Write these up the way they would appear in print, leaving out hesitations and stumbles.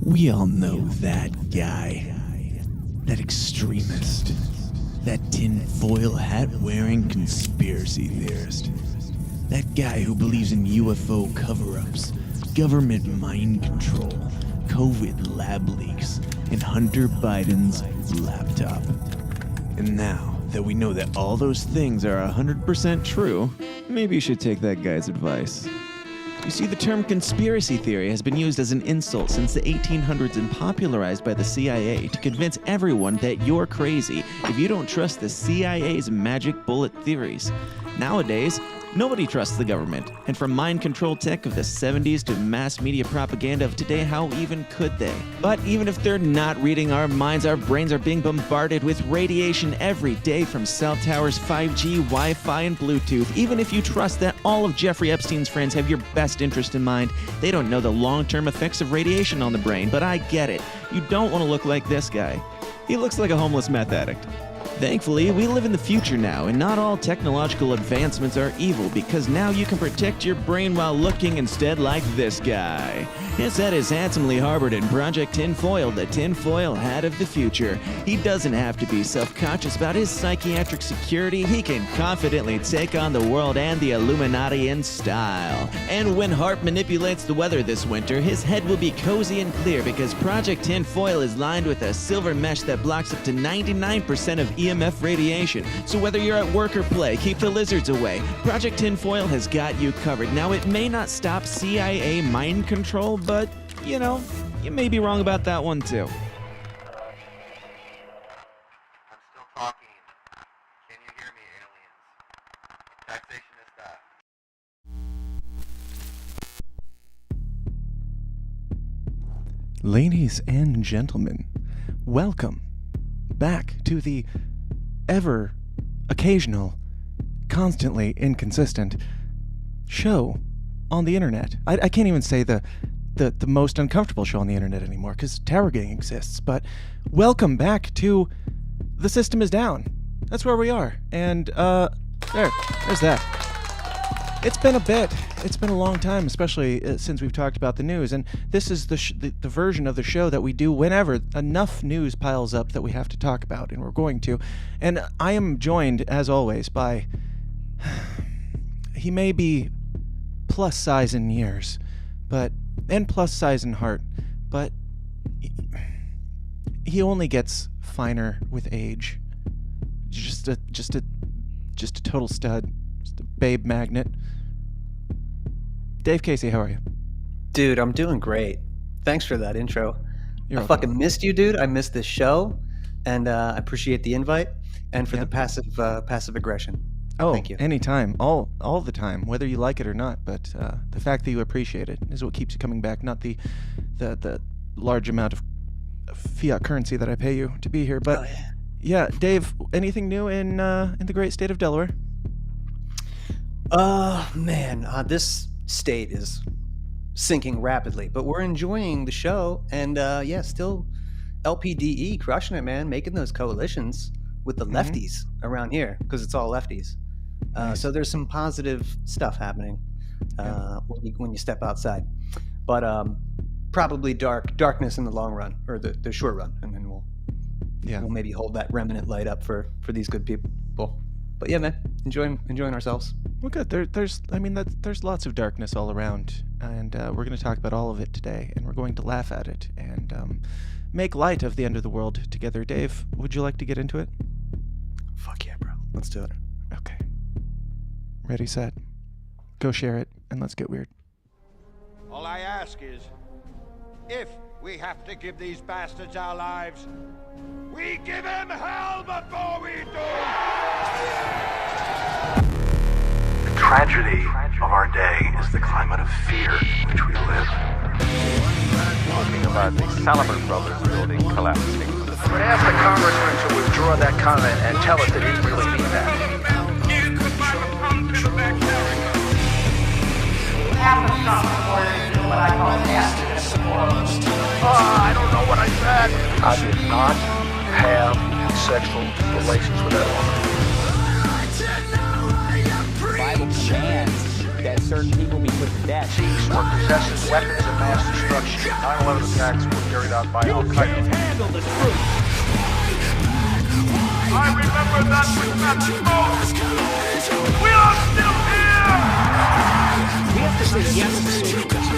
We all know that guy. That extremist. That tinfoil hat-wearing conspiracy theorist. That guy who believes in UFO cover-ups, government mind control, COVID lab leaks, and Hunter Biden's laptop. And now that we know that all those things are 100% true, maybe you should take that guy's advice. You see, the term conspiracy theory has been used as an insult since the 1800s and popularized by the CIA to convince everyone that you're crazy if you don't trust the CIA's magic bullet theories. Nowadays, nobody trusts the government, and from mind control tech of the 70s to mass media propaganda of today, how even could they? But even if they're not reading our minds, our brains are being bombarded with radiation every day from cell towers, 5G, Wi-Fi, and Bluetooth. Even if you trust that all of Jeffrey Epstein's friends have your best interest in mind, they don't know the long-term effects of radiation on the brain. But I get it. You don't want to look like this guy. He looks like a homeless meth addict. Thankfully, we live in the future now, and not all technological advancements are evil, because now you can protect your brain while looking instead like this guy. His head is handsomely harbored in Project Tinfoil, the tinfoil hat of the future. He doesn't have to be self-conscious about his psychiatric security. He can confidently take on the world and the Illuminati in style. And when Harp manipulates the weather this winter, his head will be cozy and clear, because Project Tinfoil is lined with a silver mesh that blocks up to 99% of EMF radiation. So whether you're at work or play, keep the lizards away. Project Tinfoil has got you covered. Now, it may not stop CIA mind control, but, you know, you may be wrong about that one too. I'm still talking. Can you hear me, aliens? Taxation is that. Ladies and gentlemen, welcome back to the ever occasional, constantly inconsistent show on the internet. I can't even say the most uncomfortable show on the internet anymore, because Tower Gang exists, but welcome back to The System Is Down. That's where we are. And there's that. It's been a bit. It's been a long time, especially since we've talked about the news. And this is the version of the show that we do whenever enough news piles up that we have to talk about, and we're going to. And I am joined, as always, by... He may be plus size in years, and plus size in heart, but he only gets finer with age. Just a total stud. Just a babe magnet. Dave Casey, how are you? Dude, I'm doing great. Thanks for that intro. You're I welcome. fucking missed you, dude. I missed this show, and I appreciate the invite and for the passive aggression. Oh, thank you. Anytime, all the time, whether you like it or not. But the fact that you appreciate it is what keeps you coming back, not the large amount of fiat currency that I pay you to be here. But yeah, Dave, anything new in the great state of Delaware? Man, this state is sinking rapidly, but we're enjoying the show, and still LPDE crushing it, man, making those coalitions with the lefties around here, because it's all lefties. Nice. So there's some positive stuff happening when you step outside, but probably darkness in the long run, or the short run, and then we'll maybe hold that remnant light up for these good people. But yeah, man, enjoying ourselves. Well, good. There's lots of darkness all around, and we're going to talk about all of it today, and we're going to laugh at it and make light of the end of the world together. Dave, would you like to get into it? Fuck yeah, bro. Let's do it. Okay. Ready, set, go share it, and let's get weird. All I ask is, if we have to give these bastards our lives, we give them hell before we do! The tragedy of our day is the climate of fear in which we live. Talking about the Salomon Brothers building collapsing. But ask the congressman to withdraw that comment and tell us that he really means that. Half of Trump supporters do what I call activist support. I don't know what I said. I did not have sexual relations with that woman. Bible commands that certain people be put to death. Or possesses weapons of mass destruction. 9/11 attacks were carried out by Al-Qaeda. Handle the truth. I remember that with that smoke. We are still here! We have to say yes to socialism.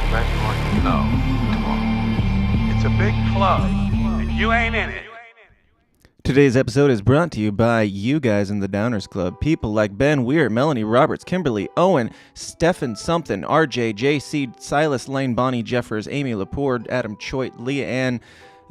Bet you want to know tomorrow. It's a big club, and you ain't in it. Today's episode is brought to you by you guys in the Downers Club. People like Ben Weir, Melanie Roberts, Kimberly Owen, Stefan Something, RJ, JC, Silas Lane, Bonnie Jeffers, Amy Laporte, Adam Choit, Leah Ann,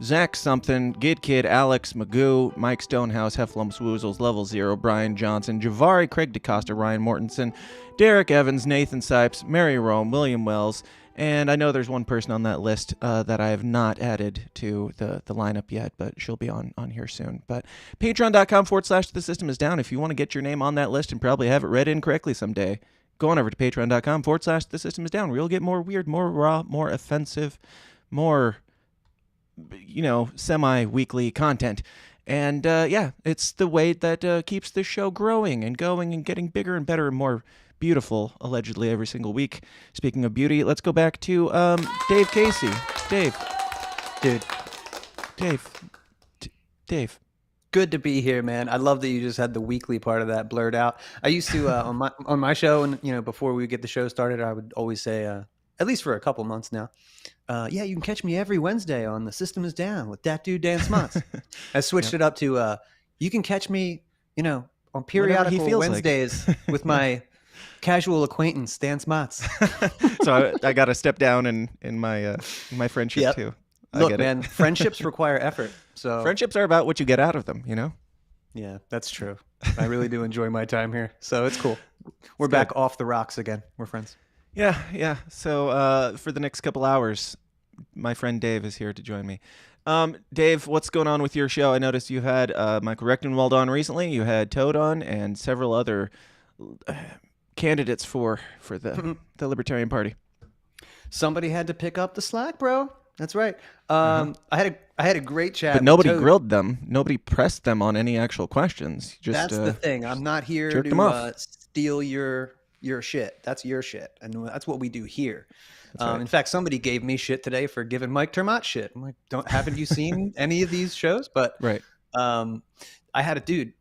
Zach Something, Gid Kid, Alex Magoo, Mike Stonehouse, Hefflumps Woozles, Level Zero, Brian Johnson, Javari, Craig DeCosta, Ryan Mortensen, Derek Evans, Nathan Sipes, Mary Rome, William Wells, and I know there's one person on that list that I have not added to the lineup yet, but she'll be on here soon. But patreon.com/The System Is Down if you want to get your name on that list and probably have it read in correctly someday. Go on over to patreon.com/The System Is Down where you'll get more weird, more raw, more offensive, more, semi-weekly content. And it's the way that keeps the show growing and going and getting bigger and better and more beautiful, allegedly, every single week. Speaking of beauty, let's go back to Dave Casey. Dave. Good to be here, man. I love that you just had the weekly part of that blurred out. I used to on my show, and before we get the show started, I would always say, at least for a couple months now, you can catch me every Wednesday on The System Is Down with that dude Dan Smotz. I switched it up to you can catch me, on periodical Wednesdays with my casual acquaintance Dan Smotz. So I got to step down in my friendship too. Look, man, friendships require effort. So friendships are about what you get out of them, Yeah, that's true. I really do enjoy my time here, so it's cool. We're back off the rocks again. We're friends. Yeah. So for the next couple hours, my friend Dave is here to join me. Dave, what's going on with your show? I noticed you had Michael Rechtenwald on recently. You had Toad on and several other candidates for the Libertarian Party. Somebody had to pick up the slack, bro. That's right. I had a great chat. But nobody grilled them. Nobody pressed them on any actual questions. Just that's the thing. I'm not here to steal your shit. That's your shit, and that's what we do here. Right. In fact, somebody gave me shit today for giving Mike Termott shit. I'm like, haven't you seen any of these shows? But right. I had a dude.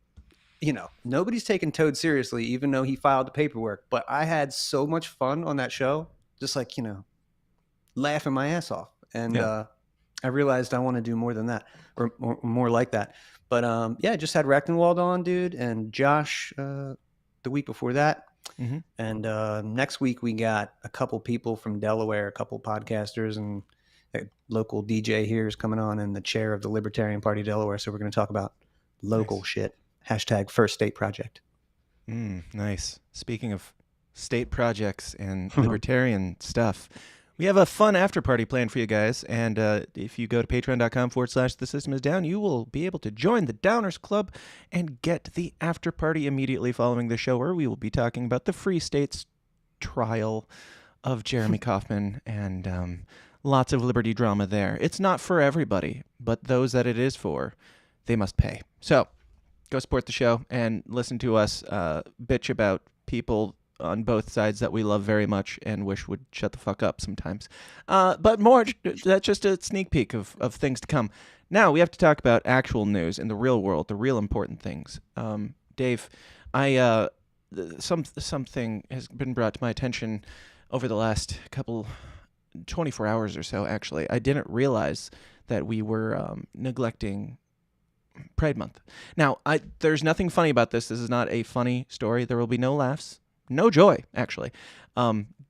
Nobody's taking Toad seriously, even though he filed the paperwork. But I had so much fun on that show, just like, laughing my ass off. And I realized I want to do more than that, or more like that. But I just had Rechtenwald on, dude, and Josh the week before that. Mm-hmm. And next week we got a couple people from Delaware, a couple podcasters, and a local DJ here is coming on, and the chair of the Libertarian Party of Delaware. So we're going to talk about local shit. # First State Project. Nice. Speaking of state projects and libertarian stuff, we have a fun after party planned for you guys. And if you go to patreon.com/The System Is Down, you will be able to join the Downers Club and get the after party immediately following the show, where we will be talking about the Free States trial of Jeremy Kauffman and lots of liberty drama there. It's not for everybody, but those that it is for, they must pay. So go support the show and listen to us bitch about people on both sides that we love very much and wish would shut the fuck up sometimes. But more, that's just a sneak peek of things to come. Now we have to talk about actual news in the real world, the real important things. Dave, something has been brought to my attention over the last 24 hours or so, actually. I didn't realize that we were neglecting Pride Month. Now, there's nothing funny about this. This is not a funny story. There will be no laughs, no joy, actually.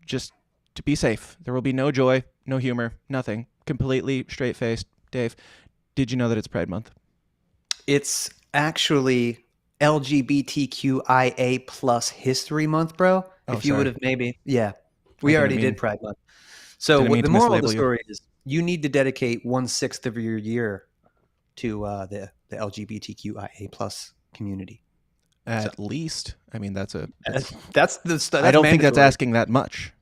Just to be safe. There will be no joy, no humor, nothing. Completely straight-faced. Dave, did you know that it's Pride Month? It's actually LGBTQIA plus History Month, bro. If you would have maybe, we already did Pride Month. So what the moral of the story is, you need to dedicate 1/6 of your year to the LGBTQIA plus community. At least, I mean, that's the I don't think that's asking that much.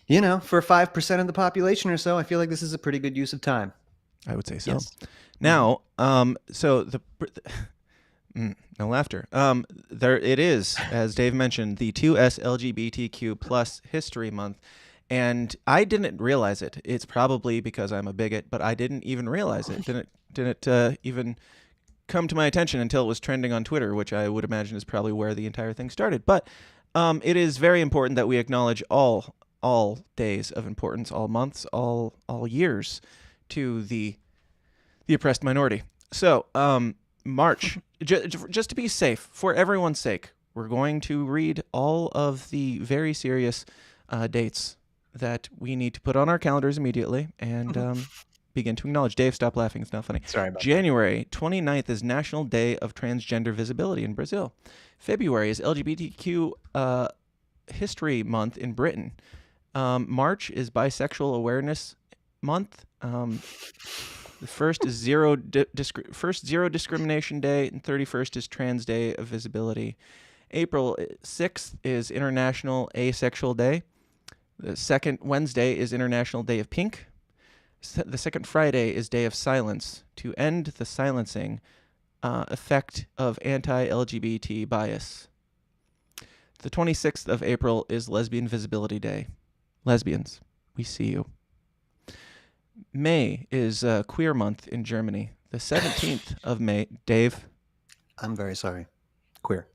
You know, for 5% of the population or so, I feel like this is a pretty good use of time. I would say so. Yes. Now, so no laughter. There it is, as Dave mentioned, the 2S LGBTQ plus History Month, and I didn't realize it. It's probably because I'm a bigot, but I didn't even realize it. Didn't even come to my attention until it was trending on Twitter, which I would imagine is probably where the entire thing started. But it is very important that we acknowledge all days of importance, all months, all years to the oppressed minority. So, March, just to be safe, for everyone's sake, we're going to read all of the very serious dates that we need to put on our calendars immediately and begin to acknowledge. Dave, stop laughing. It's not funny. Sorry about January 29th is National Day of Transgender Visibility in Brazil. February is LGBTQ History Month in Britain. March is Bisexual Awareness Month. The first is Zero Discrimination Day, and 31st is Trans Day of Visibility. April 6th is International Asexual Day. The second Wednesday is International Day of Pink. The second Friday is Day of Silence, to end the silencing effect of anti-LGBT bias. The 26th of April is Lesbian Visibility Day. Lesbians, we see you. May is Queer Month in Germany. The 17th of May, Dave. I'm very sorry. Queer.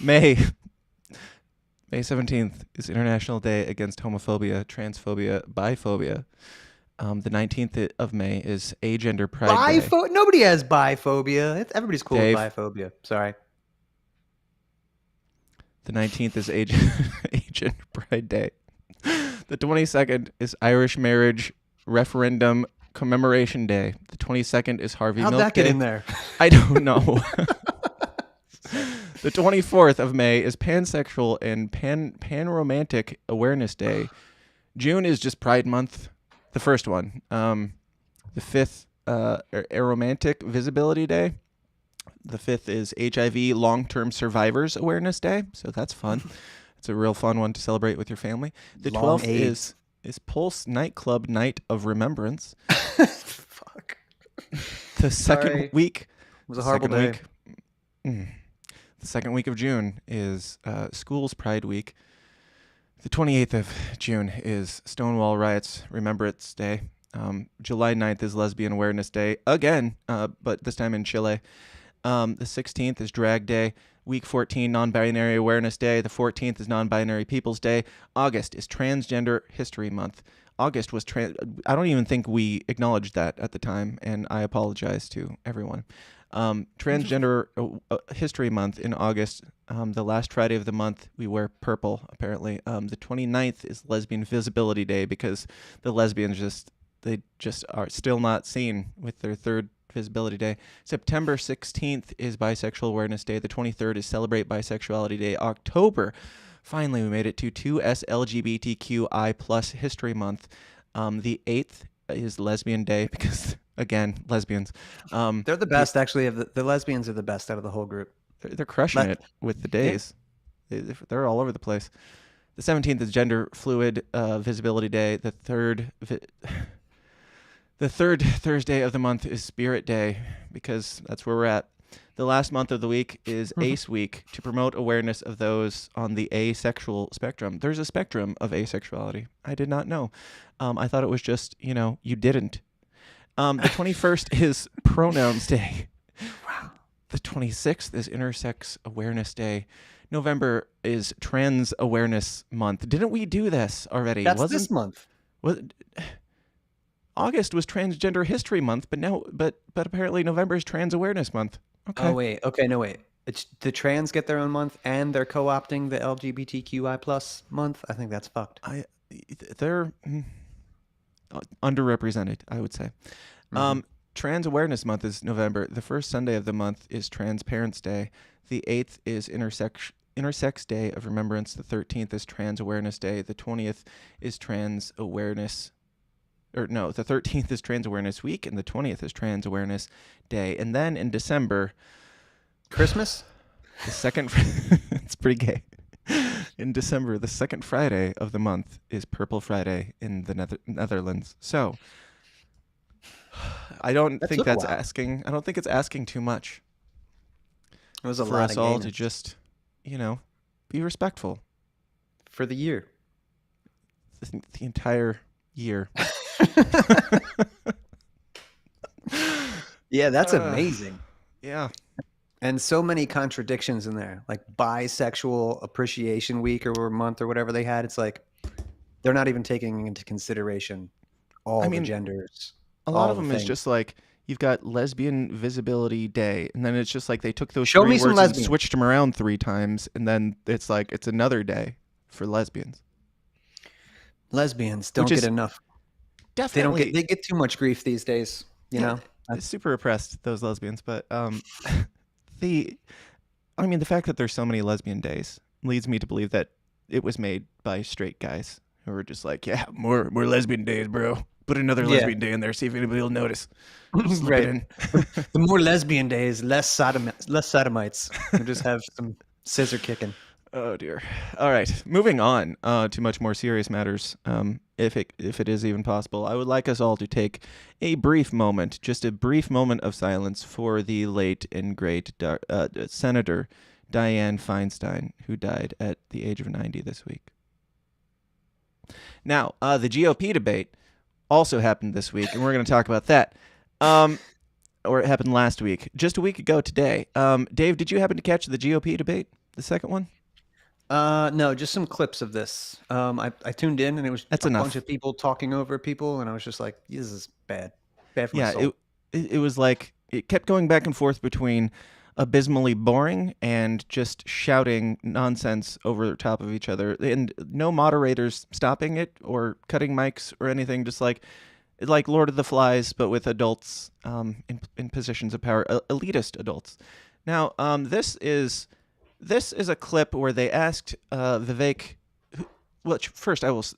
May 17th is International Day Against Homophobia, Transphobia, Biphobia. The 19th of May is Agender Pride Day. Nobody has biphobia. Everybody's cool Dave. with biphobia. Sorry. The 19th is Agender Pride Day. The 22nd is Irish Marriage Referendum Commemoration Day. The 22nd is Harvey How'd Milk that get Day. in there? I don't know. The 24th of May is Pansexual and Panromantic Awareness Day. June is just Pride Month, the first one. The 5th, Aromantic Visibility Day. The 5th is HIV Long-Term Survivors Awareness Day, so that's fun. It's a real fun one to celebrate with your family. The 12th is Pulse Nightclub Night of Remembrance. Fuck. The second week... It was a horrible day. The second week of June is Schools Pride Week. The 28th of June is Stonewall Riots Remembrance Day. July 9th is Lesbian Awareness Day again, but this time in Chile. The 16th is Drag Day. Week 14, Non-Binary Awareness Day. The 14th is Non-Binary Peoples Day. August is Transgender History Month. August was I don't even think we acknowledged that at the time, and I apologize to everyone. Transgender History Month in August. The last Friday of the month, we wear purple, apparently. The 29th is Lesbian Visibility Day because the lesbians just are still not seen with their third Visibility Day. September 16th is Bisexual Awareness Day. The 23rd is Celebrate Bisexuality Day. October, finally, we made it to 2S LGBTQI plus History Month. The 8th is Lesbian Day because, again, lesbians. They're the best, actually. The lesbians are the best out of the whole group. They're crushing it with the days. Yeah. They're all over the place. The 17th is Gender Fluid Visibility Day. The third Thursday of the month is Spirit Day because that's where we're at. The last month of the week is Ace Week to promote awareness of those on the asexual spectrum. There's a spectrum of asexuality. I did not know. I thought it was just, you didn't. The 21st is Pronouns Day. Wow. The 26th is Intersex Awareness Day. November is Trans Awareness Month. Didn't we do this already? That's this month. August was Transgender History Month, but apparently November is Trans Awareness Month. Okay. Oh wait. Okay, no wait. It's the trans get their own month, and they're co-opting the LGBTQI plus month. I think that's fucked. They're underrepresented, I would say. Trans Awareness Month is November. The first Sunday of the month is Trans Parents Day. The 8th is Intersex Day of Remembrance. The 13th is Trans Awareness Day. The 20th is Trans Awareness. The 13th is Trans Awareness Week, and the 20th is Trans Awareness Day. And then in December, Christmas? The second, it's pretty gay. in December, the second Friday of the month is Purple Friday in the Netherlands. So I don't think that's asking. I don't think it's asking too much. It was a for lot us of all gaming. to just, be respectful For the year. the entire year. Yeah, that's amazing. Yeah. And so many contradictions in there, like bisexual appreciation week or month or whatever they had. It's like they're not even taking into consideration all the genders. A lot of them is just like, you've got Lesbian Visibility Day, and then it's just like they took those Show three me some words and lesbians. switched them around 3 times, and then it's like it's another day for lesbians. Lesbians don't get enough. Definitely. They get too much grief these days, you know? It's super oppressed, those lesbians, but the fact that there's so many lesbian days leads me to believe that it was made by straight guys who were just like, yeah, more lesbian days, bro. Put another lesbian day in there, see if anybody will notice. Slip it in. The more lesbian days, less sodomites. We'll just have some scissor kicking. Oh dear. All right, moving on to much more serious matters. If it is even possible, I would like us all to take a brief moment, just a brief moment of silence for the late and great Senator Dianne Feinstein, who died at the age of 90 this week. Now, the GOP debate also happened this week, and we're going to talk about that. Or it happened last week, just a week ago today. Dave, did you happen to catch the GOP debate, the second one? No, just some clips of this. I tuned in, and it was bunch of people talking over people, and I was just like, this is bad for my soul. It was like, it kept going back and forth between abysmally boring and just shouting nonsense over the top of each other, and no moderators stopping it or cutting mics or anything, just like Lord of the Flies, but with adults in positions of power, elitist adults. Now, this is a clip where they asked Vivek. Well, first I want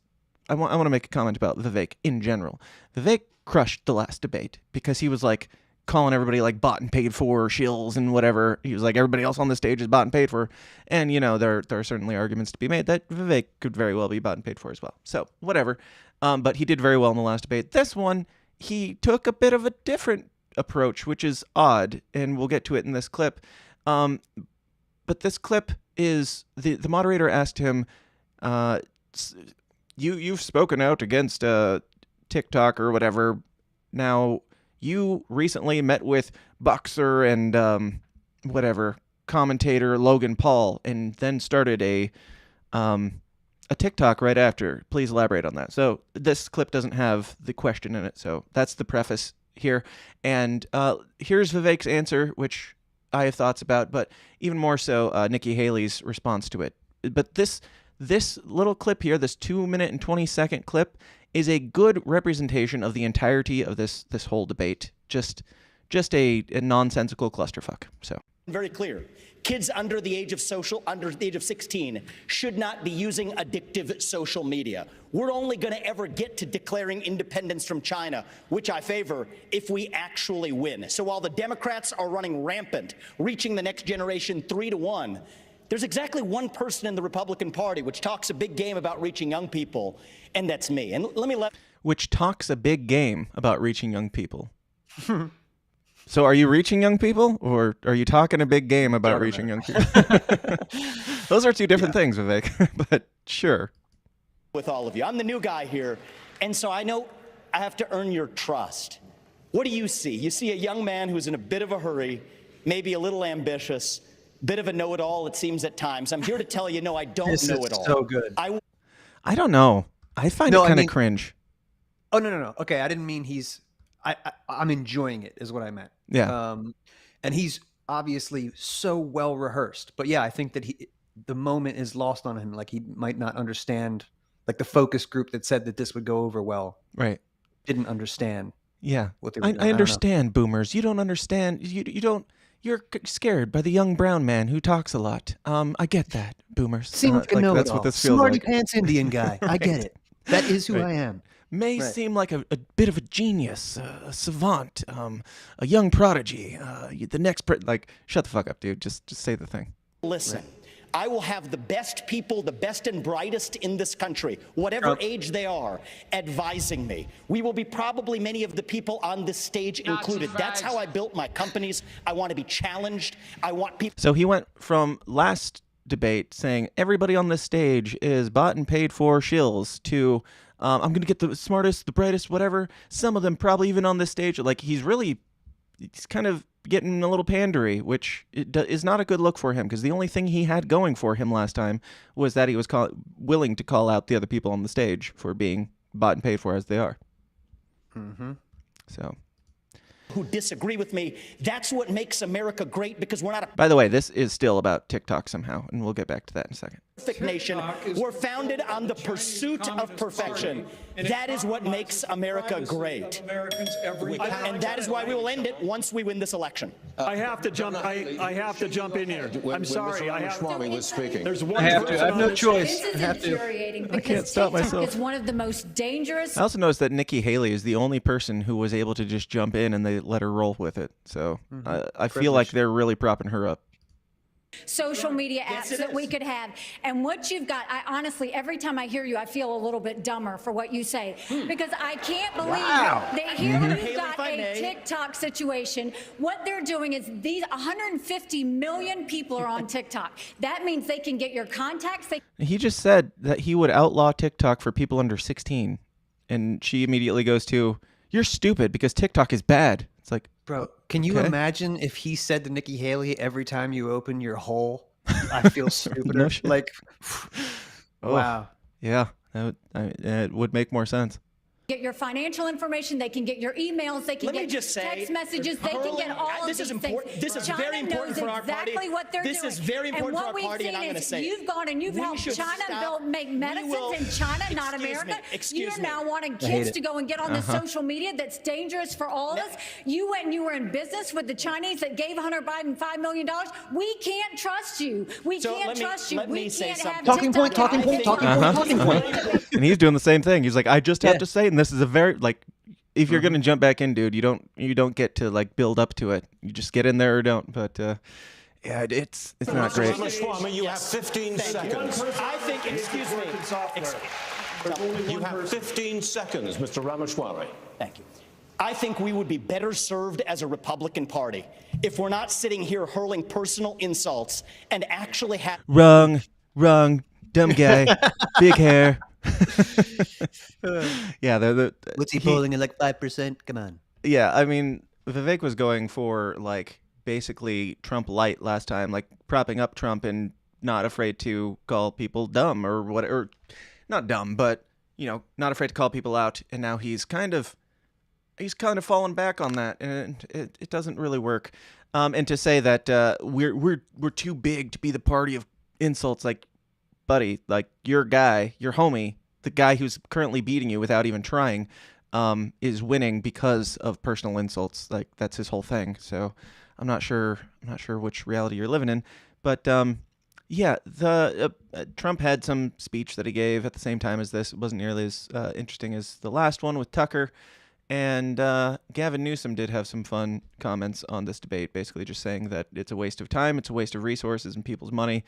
to make a comment about Vivek in general. Vivek crushed the last debate because he was like calling everybody like bought and paid for shills and whatever. He was like, everybody else on the stage is bought and paid for, and there are certainly arguments to be made that Vivek could very well be bought and paid for as well. So whatever. But he did very well in the last debate. This one, he took a bit of a different approach, which is odd, and we'll get to it in this clip. But this clip is the moderator asked him, you've spoken out against TikTok or whatever. Now, you recently met with boxer and commentator Logan Paul, and then started a TikTok right after. Please elaborate on that. So this clip doesn't have the question in it, so that's the preface here. And here's Vivek's answer, which I have thoughts about, but even more so Nikki Haley's response to it. But this little clip here, this 2-minute and 20-second clip, is a good representation of the entirety of this whole debate. Just a nonsensical clusterfuck. So very clear. Kids under the age of 16 should not be using addictive social media. We're only going to ever get to declaring independence from China, which I favor, if we actually win. So while the Democrats are running rampant, reaching the next generation 3-1, there's exactly one person in the Republican Party which talks a big game about reaching young people, and that's me. And which talks a big game about reaching young people. So are you reaching young people, or are you talking a big game about reaching young people? Those are two different things, Vivek, but sure. With all of you. I'm the new guy here, and so I know I have to earn your trust. What do you see? You see a young man who's in a bit of a hurry, maybe a little ambitious, bit of a know-it-all, it seems at times. I'm here to tell you, no, I don't know it all. So good. I don't know. I find it kind of cringe. Oh, no. Okay, I didn't mean I'm enjoying it, is what I meant. Yeah. And he's obviously so well rehearsed. But yeah, I think that the moment is lost on him. Like, he might not understand, like the focus group that said that this would go over well. Right. Didn't understand. Yeah. What they were doing. I understand, boomers. You don't understand. You don't. You're scared by the young brown man who talks a lot. I get that, boomers. Seems like a know-it-all. That's what this feels Smarty like. pants Indian guy. Right. I get it. That is who I am. May seem like a bit of a genius, a savant, a young prodigy, the next shut the fuck up, dude. Just say the thing. Listen, I will have the best people, the best and brightest in this country, whatever age they are, advising me. We will be probably many of the people on this stage included. That's how I built my companies. I want to be challenged. I want people. So he went from last debate saying everybody on this stage is bought and paid for shills to I'm going to get the smartest, the brightest, whatever. Some of them probably even on this stage. Like he's kind of getting a little pandery, which is not a good look for him because the only thing he had going for him last time was that he was willing to call out the other people on the stage for being bought and paid for as they are. Mm-hmm. So. Who disagree with me. That's what makes America great, because we're not a By the way, this is still about TikTok somehow, and we'll get back to that in a second. perfect nation. We're founded on the pursuit of perfection. That is what makes America great. And that is why we will end it once we win this election. I have to jump. I have to jump in here. I'm sorry. I have. was speaking. There's one. I have to. I have no choice. This is infuriating I can't because stop TikTok myself. is one of the most dangerous. I also noticed that Nikki Haley is the only person who was able to just jump in and they let her roll with it. So I feel like they're really propping her up. Social media apps that we could have. And what you've got, I honestly, every time I hear you, I feel a little bit dumber for what you say. Because I can't believe that here you've got a TikTok situation. What they're doing is these 150 million people are on TikTok. That means they can get your contacts. He just said that he would outlaw TikTok for people under 16. And she immediately goes to, you're stupid because TikTok is bad. It's like, bro, can you imagine if he said to Nikki Haley, every time you open your hole, I feel stupider? No shit. Like, oh, wow. Yeah, it would make more sense. Get your financial information. They can get your emails. They can Let me get just say, text messages. They can get all of this these is important. things. This is China very important knows for our exactly party. what they're This doing. is very important and for our what party, we've and I'm seen going to is say you've gone and you've we helped should China stop. make medicines in China, not America. You're now wanting kids to go and get on the social media that's dangerous for all of us. You went and you were in business with the Chinese that gave Hunter Biden $5 million. We can't trust you. We can't trust you. We can't have Talking point. And he's doing the same thing. He's like, I just have to say, and this is a very, like, if you're gonna jump back in, dude, you don't get to like build up to it. You just get in there or don't. But yeah, it's not great. Ramaswamy, you have 15 seconds. I think, excuse me. You have 15 seconds, Mr. Ramaswamy. Thank you. I think we would be better served as a Republican Party if we're not sitting here hurling personal insults and actually have. Wrong, dumb guy, big hair. Yeah, what's he polling at like 5%? Come on. Yeah, I mean, Vivek was going for like basically Trump light last time, like propping up Trump and not afraid to call people dumb or whatever. Not dumb, but not afraid to call people out. And now he's kind of fallen back on that, and it doesn't really work. And to say that we're too big to be the party of insults, like, buddy, like your homie, the guy who's currently beating you without even trying, is winning because of personal insults. Like that's his whole thing. So I'm not sure which reality you're living in, but yeah, the Trump had some speech that he gave at the same time as this. It wasn't nearly as interesting as the last one with Tucker. And Gavin Newsom did have some fun comments on this debate, basically just saying that it's a waste of time, it's a waste of resources and people's money,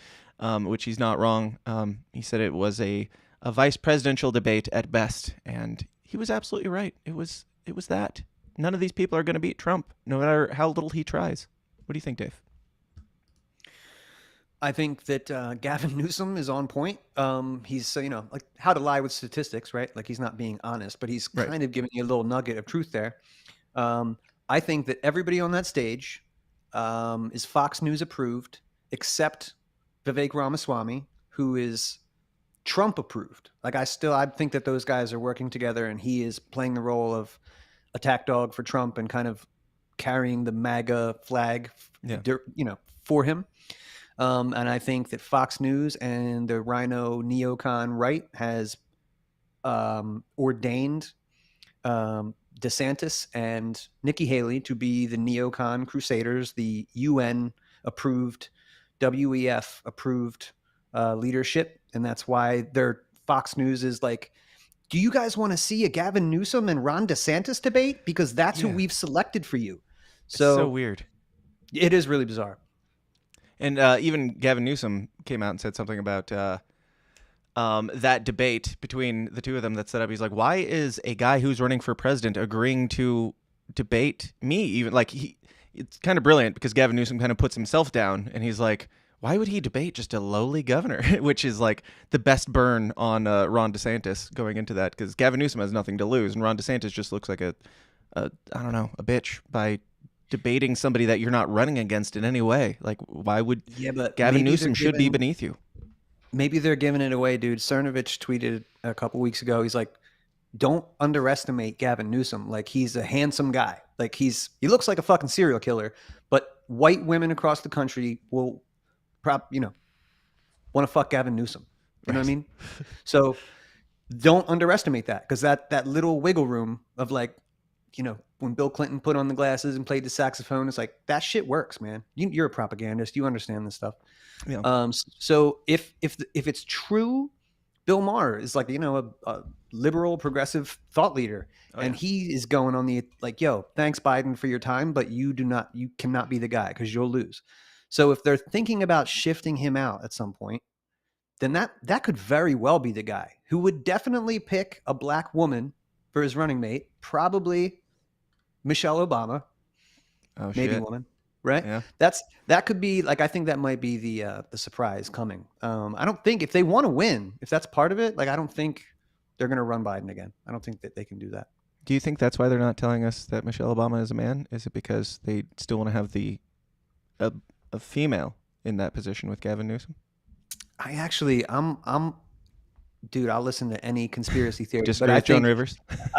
which he's not wrong. He said it was a vice presidential debate at best, and he was absolutely right. It was that. None of these people are going to beat Trump, no matter how little he tries. What do you think, Dave? I think that Gavin Newsom is on point. He's, like how to lie with statistics, right? Like he's not being honest, but he's kind of giving you a little nugget of truth there. I think that everybody on that stage is Fox News approved, except Vivek Ramaswamy, who is Trump approved. Like I think that those guys are working together, and he is playing the role of attack dog for Trump and kind of carrying the MAGA flag, for him. And I think that Fox News and the Rhino neocon right has ordained DeSantis and Nikki Haley to be the neocon crusaders, the UN-approved, WEF-approved leadership. And that's why their Fox News is like, do you guys want to see a Gavin Newsom and Ron DeSantis debate? Because that's who we've selected for you. So weird. It is really bizarre. And even Gavin Newsom came out and said something about that debate between the two of them that set up. He's like, why is a guy who's running for president agreeing to debate me? Even like it's kind of brilliant because Gavin Newsom kind of puts himself down and he's like, why would he debate just a lowly governor? Which is like the best burn on Ron DeSantis going into that, because Gavin Newsom has nothing to lose and Ron DeSantis just looks like a bitch by debating somebody that you're not running against in any way. Like, why would Gavin Newsom should be beneath you? Maybe they're giving it away, dude. Cernovich tweeted a couple weeks ago. He's like, don't underestimate Gavin Newsom. Like, he's a handsome guy. Like, he looks like a fucking serial killer, but white women across the country will want to fuck Gavin Newsom. You know what I mean? So don't underestimate that, because that little wiggle room of like, when Bill Clinton put on the glasses and played the saxophone, it's like, that shit works, man. You're a propagandist. You understand this stuff. Yeah. So if it's true, Bill Maher is like, a liberal progressive thought leader. And he is going on the like, yo, thanks Biden for your time, but you cannot be the guy because you'll lose. So if they're thinking about shifting him out at some point, then that could very well be the guy who would definitely pick a black woman for his running mate, probably Michelle Obama, maybe woman, right? Yeah. That could be like, I think that might be the surprise coming. I don't think if they want to win, if that's part of it, like I don't think they're going to run Biden again. I don't think that they can do that. Do you think that's why they're not telling us that Michelle Obama is a man? Is it because they still want to have a female in that position with Gavin Newsom? Dude, I'll listen to any conspiracy theory. Just but Joan Rivers?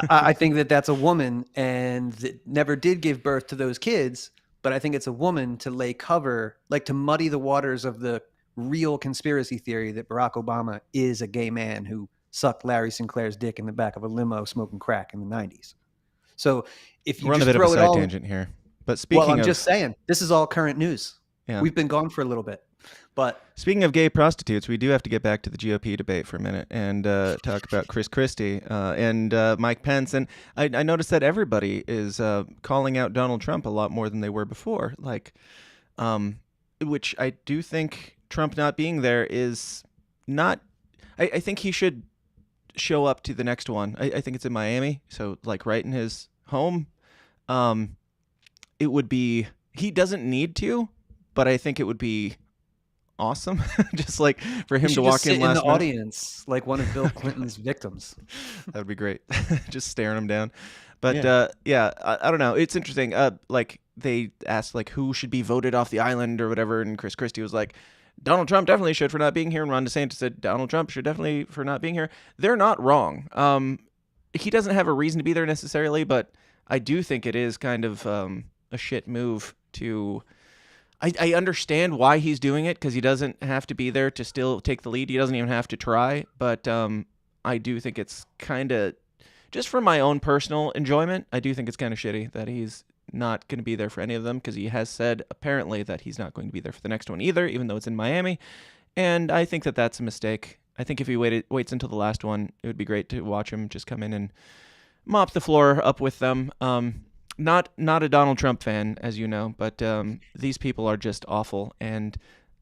I think that's a woman and that never did give birth to those kids, but I think it's a woman to lay cover, like to muddy the waters of the real conspiracy theory that Barack Obama is a gay man who sucked Larry Sinclair's dick in the back of a limo smoking crack in the 90s. So if you We're on a bit of a side tangent here. But I'm just saying, this is all current news. Yeah. We've been gone for a little bit. But speaking of gay prostitutes, we do have to get back to the GOP debate for a minute and talk about Chris Christie and Mike Pence. And I noticed that everybody is calling out Donald Trump a lot more than they were before. Like, which I do think Trump not being there is not. I think he should show up to the next one. I think it's in Miami, so like right in his home. It would be. He doesn't need to, but I think it would be awesome, just like for him to walk in last the audience like one of Bill Clinton's victims. That would be great. Just staring him down. But I don't know. It's interesting. Like they asked like who should be voted off the island or whatever, and Chris Christie was like, Donald Trump definitely should for not being here, and Ron DeSantis said Donald Trump should definitely for not being here. They're not wrong. He doesn't have a reason to be there necessarily, but I do think it is kind of a shit move to. I understand why he's doing it, because he doesn't have to be there to still take the lead. He doesn't even have to try. But I do think it's kind of, just for my own personal enjoyment, I do think it's kind of shitty that he's not going to be there for any of them, because he has said apparently that he's not going to be there for the next one either, even though it's in Miami. And I think that that's a mistake. I think if he waits until the last one, it would be great to watch him just come in and mop the floor up with them. Not a Donald Trump fan, as you know, but these people are just awful. And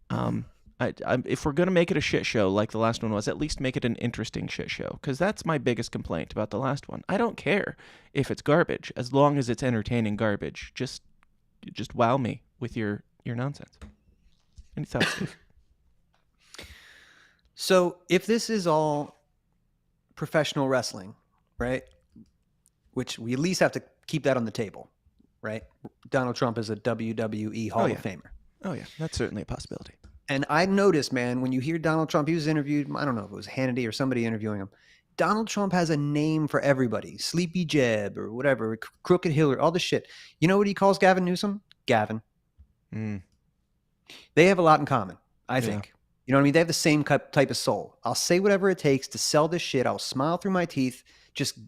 if we're going to make it a shit show like the last one was, at least make it an interesting shit show, because that's my biggest complaint about the last one. I don't care if it's garbage, as long as it's entertaining garbage. Just wow me with your nonsense. Any thoughts, Steve? So if this is all professional wrestling, right, which we at least have to keep that on the table, right? Donald Trump is a WWE Hall of Famer. Oh, yeah. That's certainly a possibility. And I noticed, man, when you hear Donald Trump, he was interviewed, I don't know if it was Hannity or somebody interviewing him. Donald Trump has a name for everybody. Sleepy Jeb or whatever, Crooked Hillary, all this shit. You know what he calls Gavin Newsom? Gavin. They have a lot in common, I think. You know what I mean? They have the same type of soul. I'll say whatever it takes to sell this shit. I'll smile through my teeth. Just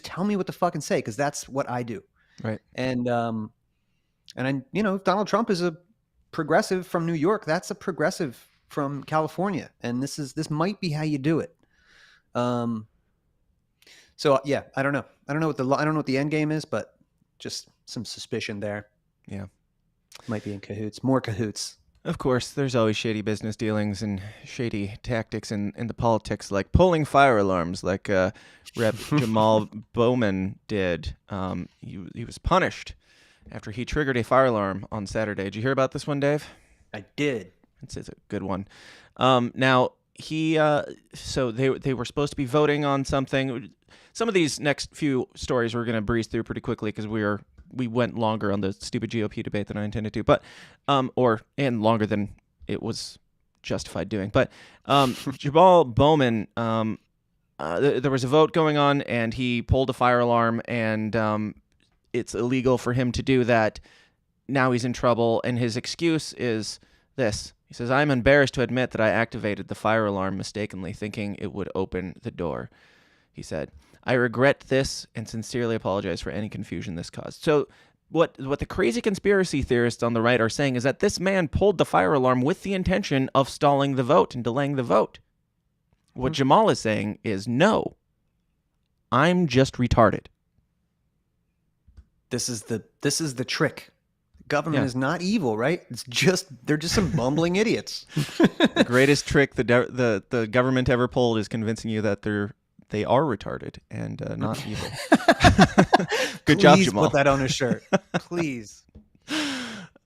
tell me what to fucking say, because that's what I do. Right. And I, if Donald Trump is a progressive from New York, that's a progressive from California, and this might be how you do it. So yeah, I don't know. I don't know what the end game is, but just some suspicion there. Yeah, might be in cahoots, more cahoots. Of course, there's always shady business dealings and shady tactics in the politics, like pulling fire alarms, like Rep. Jamal Bowman did. He was punished after he triggered a fire alarm on Saturday. Did you hear about this one, Dave? I did. It's a good one. Now, so they were supposed to be voting on something. Some of these next few stories we're going to breeze through pretty quickly because we went longer on the stupid GOP debate than I intended to, but and longer than it was justified doing. But Jamal Bowman, there was a vote going on, and he pulled a fire alarm, and it's illegal for him to do that. Now he's in trouble, and his excuse is this. He says, "I'm embarrassed to admit that I activated the fire alarm mistakenly, thinking it would open the door." He said, "I regret this and sincerely apologize for any confusion this caused." So what the crazy conspiracy theorists on the right are saying is that this man pulled the fire alarm with the intention of stalling the vote and delaying the vote. What Jamal is saying is, no, I'm just retarded. This is the trick. Government is not evil, right? It's just they're just some bumbling idiots. The greatest trick the government ever pulled is convincing you that they are retarded and not evil. Good job, Jamal. Please put that on a shirt, please.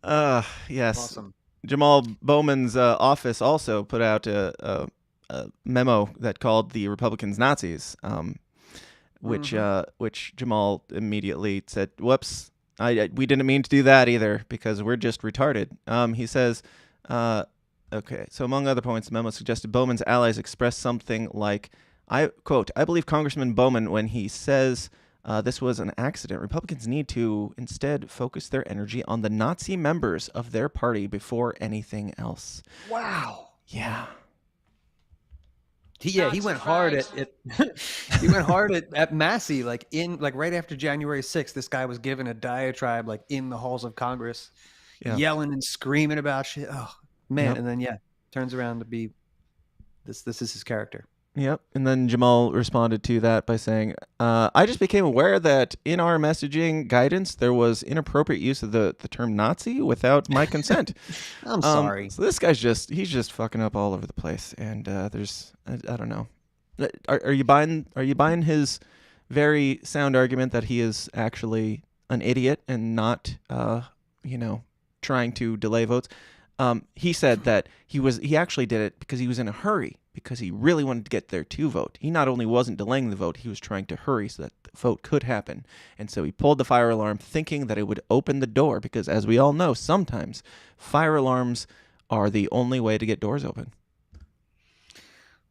Yes. Awesome. Jamal Bowman's office also put out a memo that called the Republicans Nazis, which Jamal immediately said, "Whoops. We didn't mean to do that either because we're just retarded." He says, okay, so among other points, the memo suggested Bowman's allies express something like, I believe Congressman Bowman when he says this was an accident. Republicans need to instead focus their energy on the Nazi members of their party before anything else. Wow. Yeah. He went hard at Massey, like right after January 6th. This guy was given a diatribe like in the halls of Congress, yelling and screaming about shit. Oh man. And then turns around to be this is his character. Yep. And then Jamal responded to that by saying, I just became aware that in our messaging guidance, there was inappropriate use of the term Nazi without my consent. I'm sorry. So this guy's he's just fucking up all over the place. And I don't know. Are you buying his very sound argument that he is actually an idiot and not, trying to delay votes? He said that he actually did it because he was in a hurry, because he really wanted to get there to vote. He not only wasn't delaying the vote, he was trying to hurry so that the vote could happen. And so he pulled the fire alarm thinking that it would open the door because, as we all know, sometimes fire alarms are the only way to get doors open.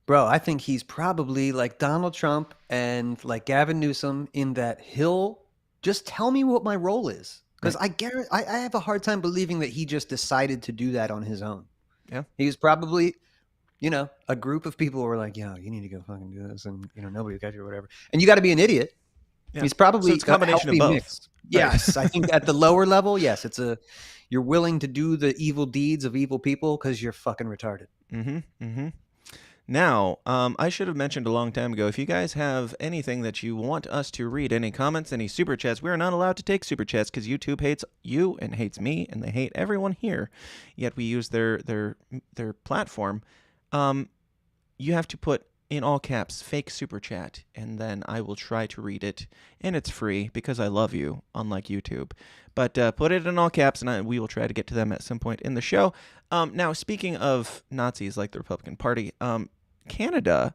Bro, I think he's probably like Donald Trump and like Gavin Newsom in that he'll just tell me what my role is. Because I have a hard time believing that he just decided to do that on his own. Yeah. He's probably, a group of people who were like, yo, you need to go fucking do this. And, nobody got you or whatever. And you got to be an idiot. Yeah. He's probably so it's a combination of both. Mix. Yes. I think at the lower level, yes, you're willing to do the evil deeds of evil people because you're fucking retarded. Mm-hmm. Mm-hmm. Now, I should have mentioned a long time ago, if you guys have anything that you want us to read, any comments, any super chats, we are not allowed to take super chats because YouTube hates you and hates me and they hate everyone here. Yet we use their platform. You have to put in all caps fake super chat, and then I will try to read it, and it's free because I love you, unlike YouTube. But put it in all caps, and we will try to get to them at some point in the show. Now, speaking of Nazis like the Republican Party, Canada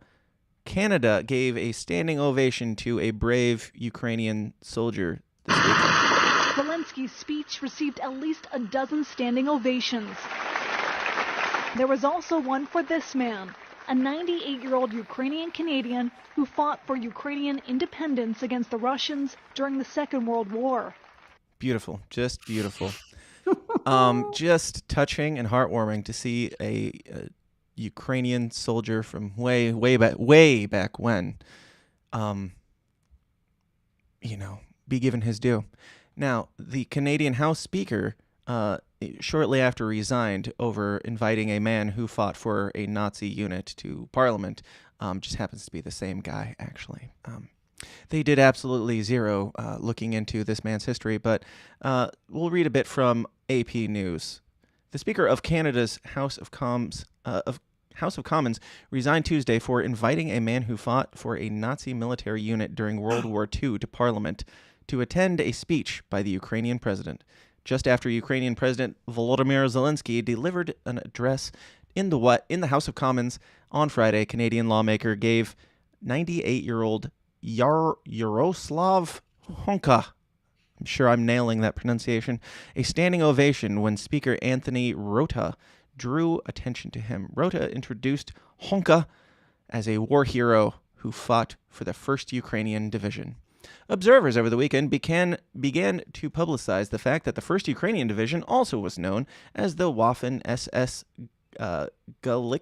gave a standing ovation to a brave Ukrainian soldier this weekend. Zelensky's speech received at least a dozen standing ovations. There was also one for this man, a 98-year-old Ukrainian Canadian who fought for Ukrainian independence against the Russians during the Second World War. Beautiful, just beautiful. Just touching and heartwarming to see a Ukrainian soldier from way back when, be given his due. Now, the Canadian House Speaker, shortly after resigned over inviting a man who fought for a Nazi unit to Parliament, just happens to be the same guy, actually. They did absolutely zero looking into this man's history, but we'll read a bit from AP News. The Speaker of Canada's House of Commons resigned Tuesday for inviting a man who fought for a Nazi military unit during World War II to Parliament to attend a speech by the Ukrainian president, just after Ukrainian President Volodymyr Zelensky delivered an address in the House of Commons on Friday. Canadian lawmaker gave 98-year-old Yaroslav Honka, I'm sure I'm nailing that pronunciation, a standing ovation when Speaker Anthony Rota drew attention to him. Rota introduced Honka as a war hero who fought for the 1st Ukrainian Division. Observers over the weekend began to publicize the fact that the 1st Ukrainian Division also was known as the Waffen SS Galicia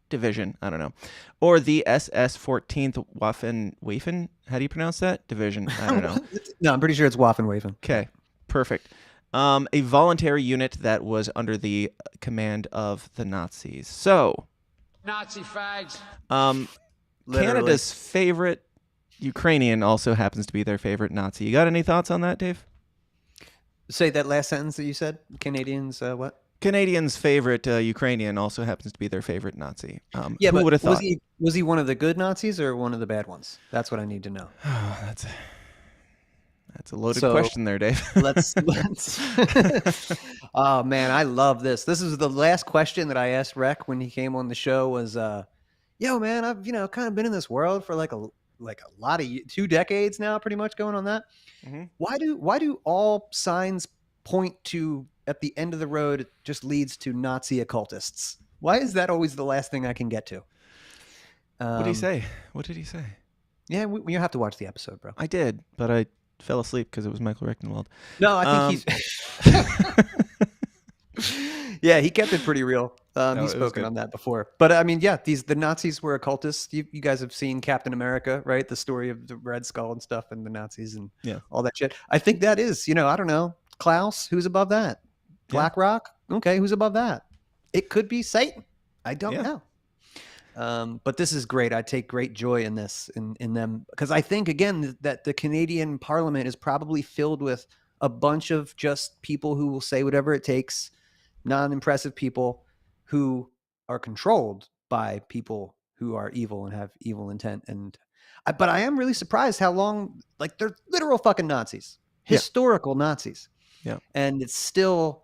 Division, I don't know, or the SS 14th Waffen, how do you pronounce that? Division, I don't know. No, I'm pretty sure it's Waffen. Okay, perfect. A voluntary unit that was under the command of the Nazis. So, Nazi fags. Canada's favorite Ukrainian also happens to be their favorite Nazi. You got any thoughts on that, Dave? Say that last sentence that you said. Canadians, what? Canadians' favorite Ukrainian also happens to be their favorite Nazi. Yeah, who but would have thought? Was he one of the good Nazis or one of the bad ones? That's what I need to know. That's a loaded question there, Dave. let's. Oh man, I love this. This is the last question that I asked Rec when he came on the show. Was, yo man, I've kind of been in this world for like a lot of 2 decades now, pretty much going on that. Mm-hmm. Why do all signs point to at the end of the road it just leads to Nazi occultists? Why is that always the last thing I can get to? What did he say? What did he say? Yeah, you have to watch the episode, bro. I did, but I fell asleep because it was Michael Recktenwald. No, I think he's... Yeah, he kept it pretty real. He's spoken on that before. But I mean, yeah, the Nazis were occultists. You guys have seen Captain America, right? The story of the Red Skull and stuff and the Nazis and all that shit. I think that is, I don't know, Klaus, who's above that? Black Rock? Okay, who's above that? It could be Satan. I don't know. But this is great. I take great joy in this, in them, because I think, again, that the Canadian Parliament is probably filled with a bunch of just people who will say whatever it takes, non-impressive people who are controlled by people who are evil and have evil intent. But I am really surprised how long, like, they're literal fucking Nazis, historical Nazis. Yeah. And it's still...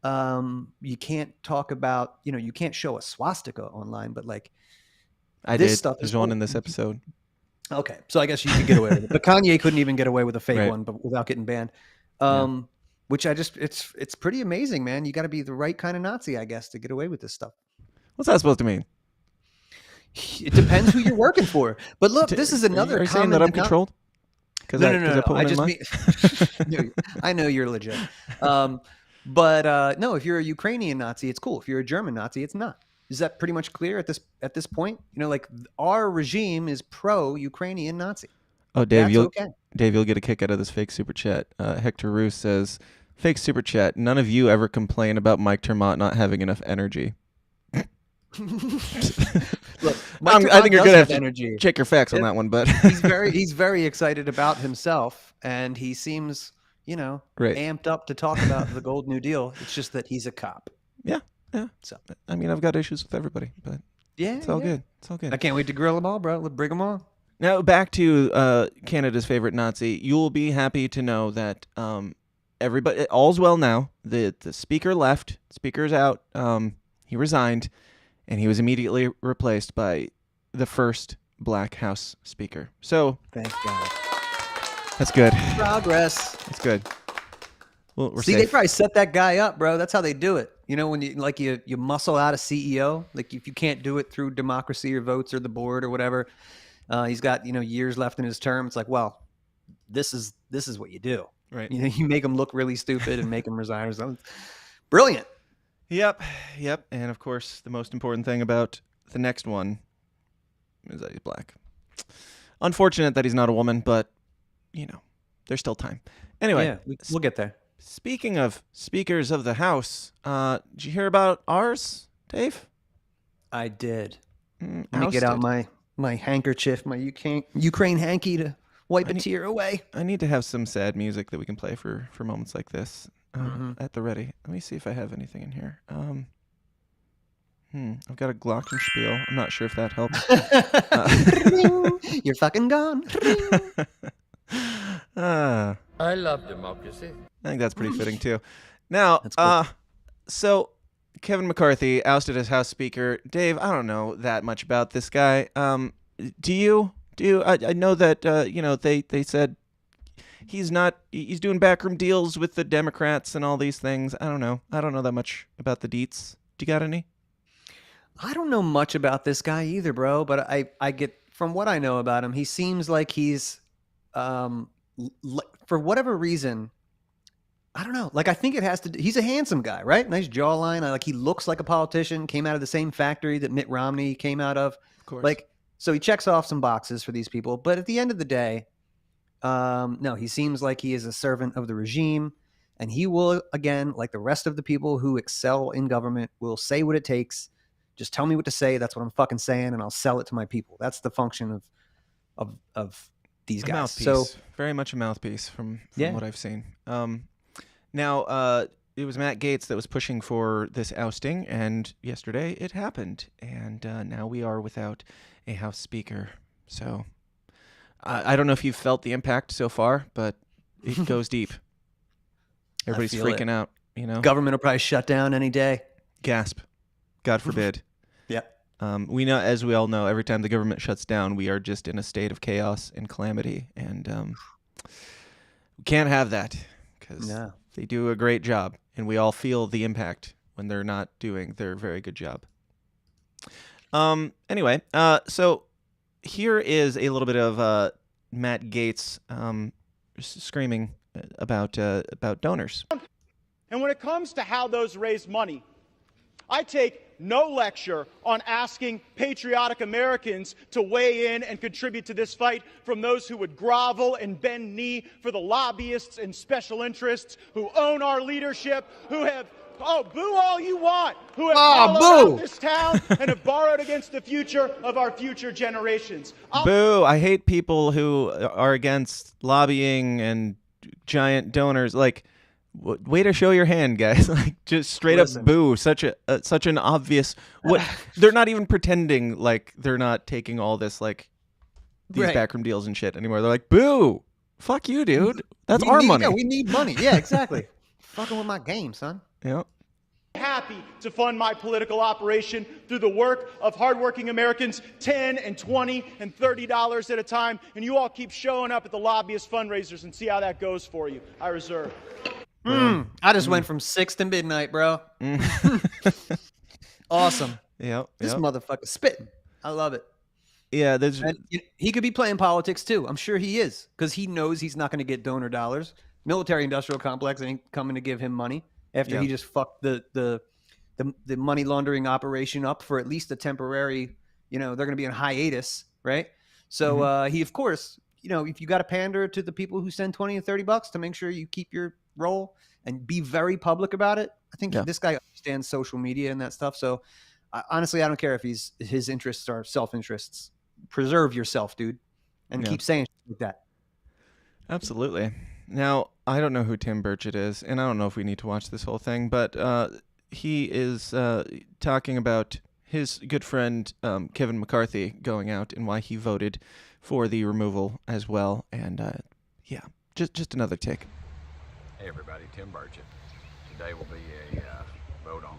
you can't talk about, you can't show a swastika online, but like stuff There's one in this episode. Okay. So I guess you could get away with it, but Kanye couldn't even get away with a fake one, but without getting banned. Which it's pretty amazing, man. You got to be the right kind of Nazi, I guess, to get away with this stuff. What's that supposed to mean? It depends who you're working for. But look, this is another. Are you saying that I'm controlled? No. I just mean, I know you're legit. But no, if you're a Ukrainian Nazi, it's cool. If you're a German Nazi, it's not. Is that pretty much clear at this point? Like our regime is pro-Ukrainian Nazi. Oh, Dave, you'll get a kick out of this fake super chat. Hector Roos says, "Fake super chat. None of you ever complain about Mike Termont not having enough energy." Look, I think you're gonna have to energy. Check your facts on that one, but he's very excited about himself, and he seems. Amped up to talk about the Gold New Deal. It's just that he's a cop. Yeah. So I mean, I've got issues with everybody, but it's all good. It's all good. I can't wait to grill them all, bro. Let's bring them on. Now back to Canada's favorite Nazi. You'll be happy to know that everybody, all's well now. The speaker left. Speaker's out. He resigned, and he was immediately replaced by the first Black House Speaker. So thank God. That's good. Progress. That's good. Well, we're See, safe. They probably set that guy up, bro. That's how they do it. When you muscle out a CEO, like if you can't do it through democracy or votes or the board or whatever, he's got years left in his term. It's like, well, this is what you do, right? You make him look really stupid and make him resign or something. Brilliant. Yep. And of course, the most important thing about the next one is that he's black. Unfortunate that he's not a woman, but. There's still time. Anyway, we'll get there. Speaking of speakers of the House, did you hear about ours, Dave? I did. Let me get out my handkerchief, my Ukraine hanky to wipe a tear away. I need to have some sad music that we can play for moments like this at the ready. Let me see if I have anything in here. I've got a glockenspiel. I'm not sure if that helps. You're fucking gone. I love democracy. I think that's pretty fitting too. Now, so Kevin McCarthy ousted as House Speaker. Dave, I don't know that much about this guy. Do you? I know that they said he's doing backroom deals with the Democrats and all these things. I don't know that much about the deets. Do you got any? I don't know much about this guy either, bro, but I get from what I know about him, he seems like he's for whatever reason, I don't know. Like, I think it has to he's a handsome guy, right? Nice jawline. Like, he looks like a politician, came out of the same factory that Mitt Romney came out of. Of course. Like, so he checks off some boxes for these people, but at the end of the day, no, he seems like he is a servant of the regime, and he will, again, like the rest of the people who excel in government, will say what it takes. Just tell me what to say. That's what I'm fucking saying, and I'll sell it to my people. That's the function of these guys. Mouthpiece. So very much a mouthpiece from what I've seen. Now, it was Matt Gaetz that was pushing for this ousting, and yesterday it happened, and now we are without a House Speaker. So I don't know if you've felt the impact so far, but it goes deep. Everybody's freaking out. Government will probably shut down any day. Gasp. God forbid. Yeah. We know, as we all know, every time the government shuts down, we are just in a state of chaos and calamity, and we can't have that because they do a great job, and we all feel the impact when they're not doing their very good job. Anyway, so here is a little bit of Matt Gaetz screaming about donors. And when it comes to how those raise money, I take no lecture on asking patriotic Americans to weigh in and contribute to this fight from those who would grovel and bend knee for the lobbyists and special interests who own our leadership, who have, boo all you want, who have followed out this town and have borrowed against the future of our future generations. Boo! I hate people who are against lobbying and giant donors. Like, way to show your hand, guys. Like, just straight up boo. Such an obvious they're not even pretending like they're not taking all this, like, these backroom deals and shit anymore. They're like, boo, fuck you, dude. That's our money. Yeah, we need money. Yeah, exactly. Fucking with my game, son. Yeah. Happy to fund my political operation through the work of hardworking Americans, $10 and $20 and $30 at a time, and you all keep showing up at the lobbyist fundraisers and see how that goes for you. I reserve. I just went from 6 to midnight, bro. Awesome. Yeah. This motherfucker's spitting. I love it. Yeah, he could be playing politics too. I'm sure he is, because he knows he's not going to get donor dollars. Military-industrial complex ain't coming to give him money after he just fucked the money laundering operation up for at least a temporary. They're going to be in hiatus, right? So he, of course, if you got to pander to the people who send $20 and $30 to make sure you keep your role and be very public about it. I think this guy understands social media and that stuff. So honestly, I don't care if his interests are self-interests. Preserve yourself, dude, and keep saying shit like that. Absolutely. Now, I don't know who Tim Burchett is, and I don't know if we need to watch this whole thing, but he is talking about his good friend Kevin McCarthy going out and why he voted for the removal as well. And just another take. Hey everybody, Tim Burchett. Today will be a vote on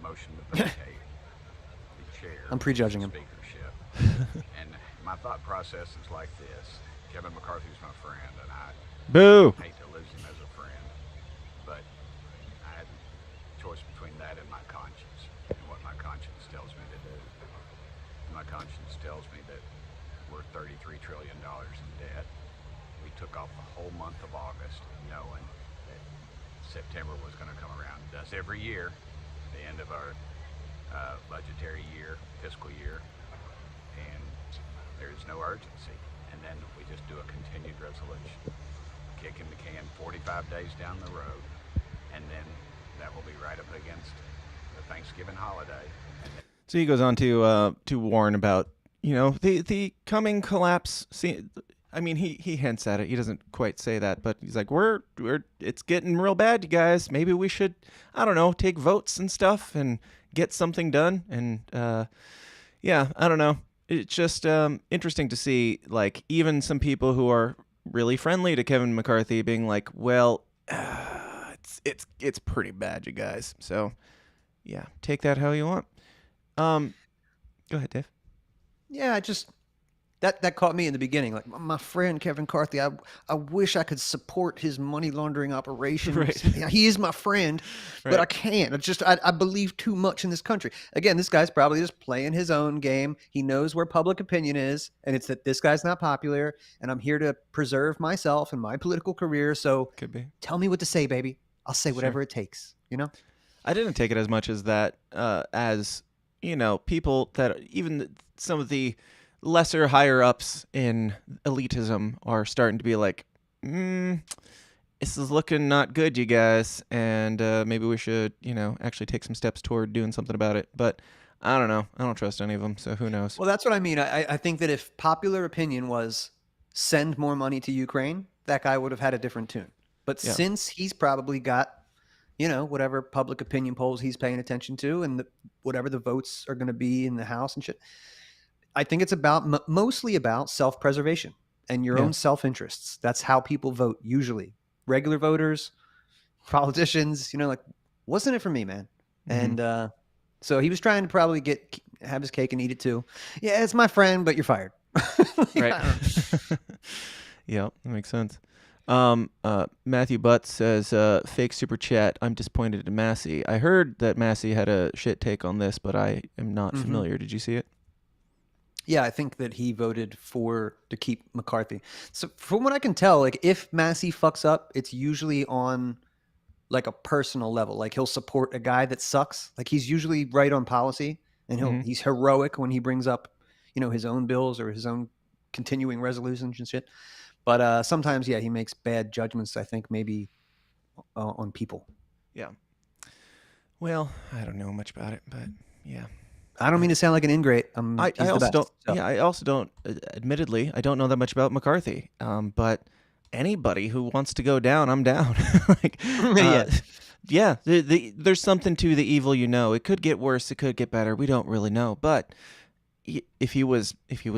motion to vacate the chair. I'm prejudging him. Speakership. And my thought process is like this. Kevin McCarthy's my friend, and I hate to lose him as a friend, but I had a choice between that and my conscience, and what my conscience tells me to do. My conscience tells me that we're $33 trillion in debt. We took off the whole month of August knowing that September was going to come around. It does every year, the end of our budgetary year, fiscal year, and there's no urgency. And then we just do a continued resolution, kicking the can 45 days down the road, and then that will be right up against the Thanksgiving holiday. So he goes on to warn about the coming collapse. See, I mean, he hints at it. He doesn't quite say that, but he's like, it's getting real bad, you guys. Maybe we should, I don't know, take votes and stuff and get something done. And yeah, I don't know. It's just interesting to see, like, even some people who are really friendly to Kevin McCarthy being like, well, it's pretty bad, you guys. So yeah, take that how you want. Go ahead, Dave. Yeah, that caught me in the beginning. Like, my friend Kevin McCarthy, I wish I could support his money laundering operations. Right. Yeah, he is my friend, but I can't. It's just I believe too much in this country. Again, this guy's probably just playing his own game. He knows where public opinion is, and it's that this guy's not popular, and I'm here to preserve myself and my political career. So could be. Tell me what to say, baby. I'll say whatever it takes. You know. I didn't take it as much as that, as people that even some of the lesser higher ups in elitism are starting to be like, this is looking not good, you guys, and maybe we should, actually take some steps toward doing something about it. But I don't know. I don't trust any of them, so who knows? Well, that's what I mean. I think that if popular opinion was send more money to Ukraine, that guy would have had a different tune. But since he's probably got, whatever public opinion polls he's paying attention to and whatever the votes are going to be in the House and shit, I think it's about mostly about self-preservation and your own self-interests. That's how people vote usually. Regular voters, politicians, like, wasn't it for me, man? Mm-hmm. And so he was trying to probably have his cake and eat it too. Yeah, it's my friend, but you're fired. Right. Yeah, that makes sense. Matthew Butts says, fake super chat. I'm disappointed in Massey. I heard that Massey had a shit take on this, but I am not familiar. Did you see it? Yeah, I think that he voted to keep McCarthy. So from what I can tell, like, if Massey fucks up, it's usually on like a personal level. Like, he'll support a guy that sucks. Like, he's usually right on policy, and he's heroic when he brings up, his own bills or his own continuing resolutions and shit. But sometimes, he makes bad judgments, I think, maybe on people. Yeah. Well, I don't know much about it, but yeah. I don't mean to sound like an ingrate. I also don't. So. Yeah, I also don't. Admittedly, I don't know that much about McCarthy. But anybody who wants to go down, I'm down. There's something to the evil. It could get worse. It could get better. We don't really know. But if he was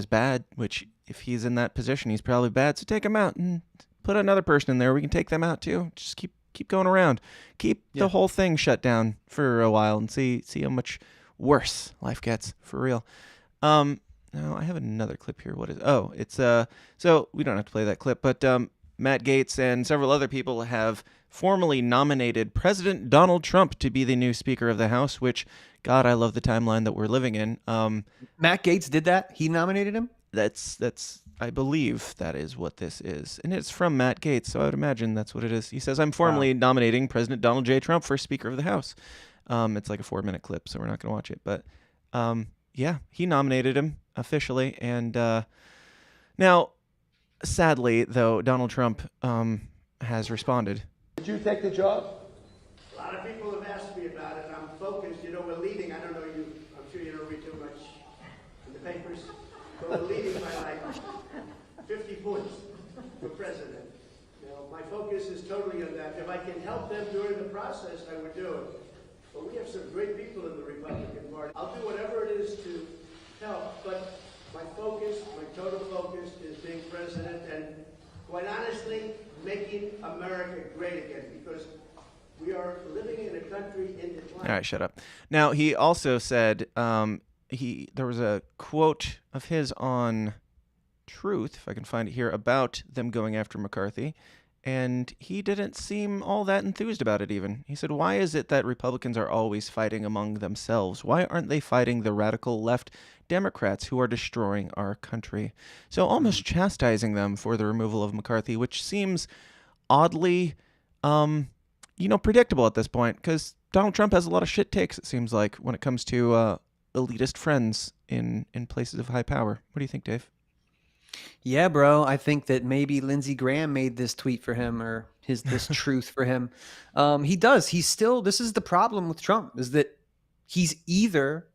bad, which if he's in that position, he's probably bad. So take him out and put another person in there. We can take them out too. Just keep going around. Keep the whole thing shut down for a while and see how much worse life gets, for real. Now I have another clip here. It's so we don't have to play that clip, but Matt Gaetz and several other people have formally nominated President Donald Trump to be the new Speaker of the House, which, God, I love the timeline that we're living in. Matt Gaetz did that? He nominated him? That's I believe that is what this is. And it's from Matt Gaetz, so I would imagine that's what it is. He says, I'm formally nominating President Donald J. Trump for Speaker of the House. It's like a 4-minute clip, so we're not going to watch it. But he nominated him officially. And now, sadly, though, Donald Trump has responded. Did you take the job? A lot of people have asked me about it. I'm focused. We're leading. I don't know you. I'm sure you don't read too much in the papers. But we're leading by like 50 points for president. My focus is totally on that. If I can help them during the process, I would do it. But we have some great people in the Republican Party. I'll do whatever it is to help, but my total focus is being president and, quite honestly, making America great again, because we are living in a country in decline. All right, shut up. Now, he also said, there was a quote of his on Truth, if I can find it here, about them going after McCarthy. And he didn't seem all that enthused about it even. He said, why is it that Republicans are always fighting among themselves? Why aren't they fighting the radical left Democrats who are destroying our country? So almost chastising them for the removal of McCarthy, which seems oddly, predictable at this point, because Donald Trump has a lot of shit takes, it seems like, when it comes to elitist friends in places of high power. What do you think, Dave? Yeah, bro. I think that maybe Lindsey Graham made this tweet for him, or this truth for him. He does. This is the problem with Trump, is that he's either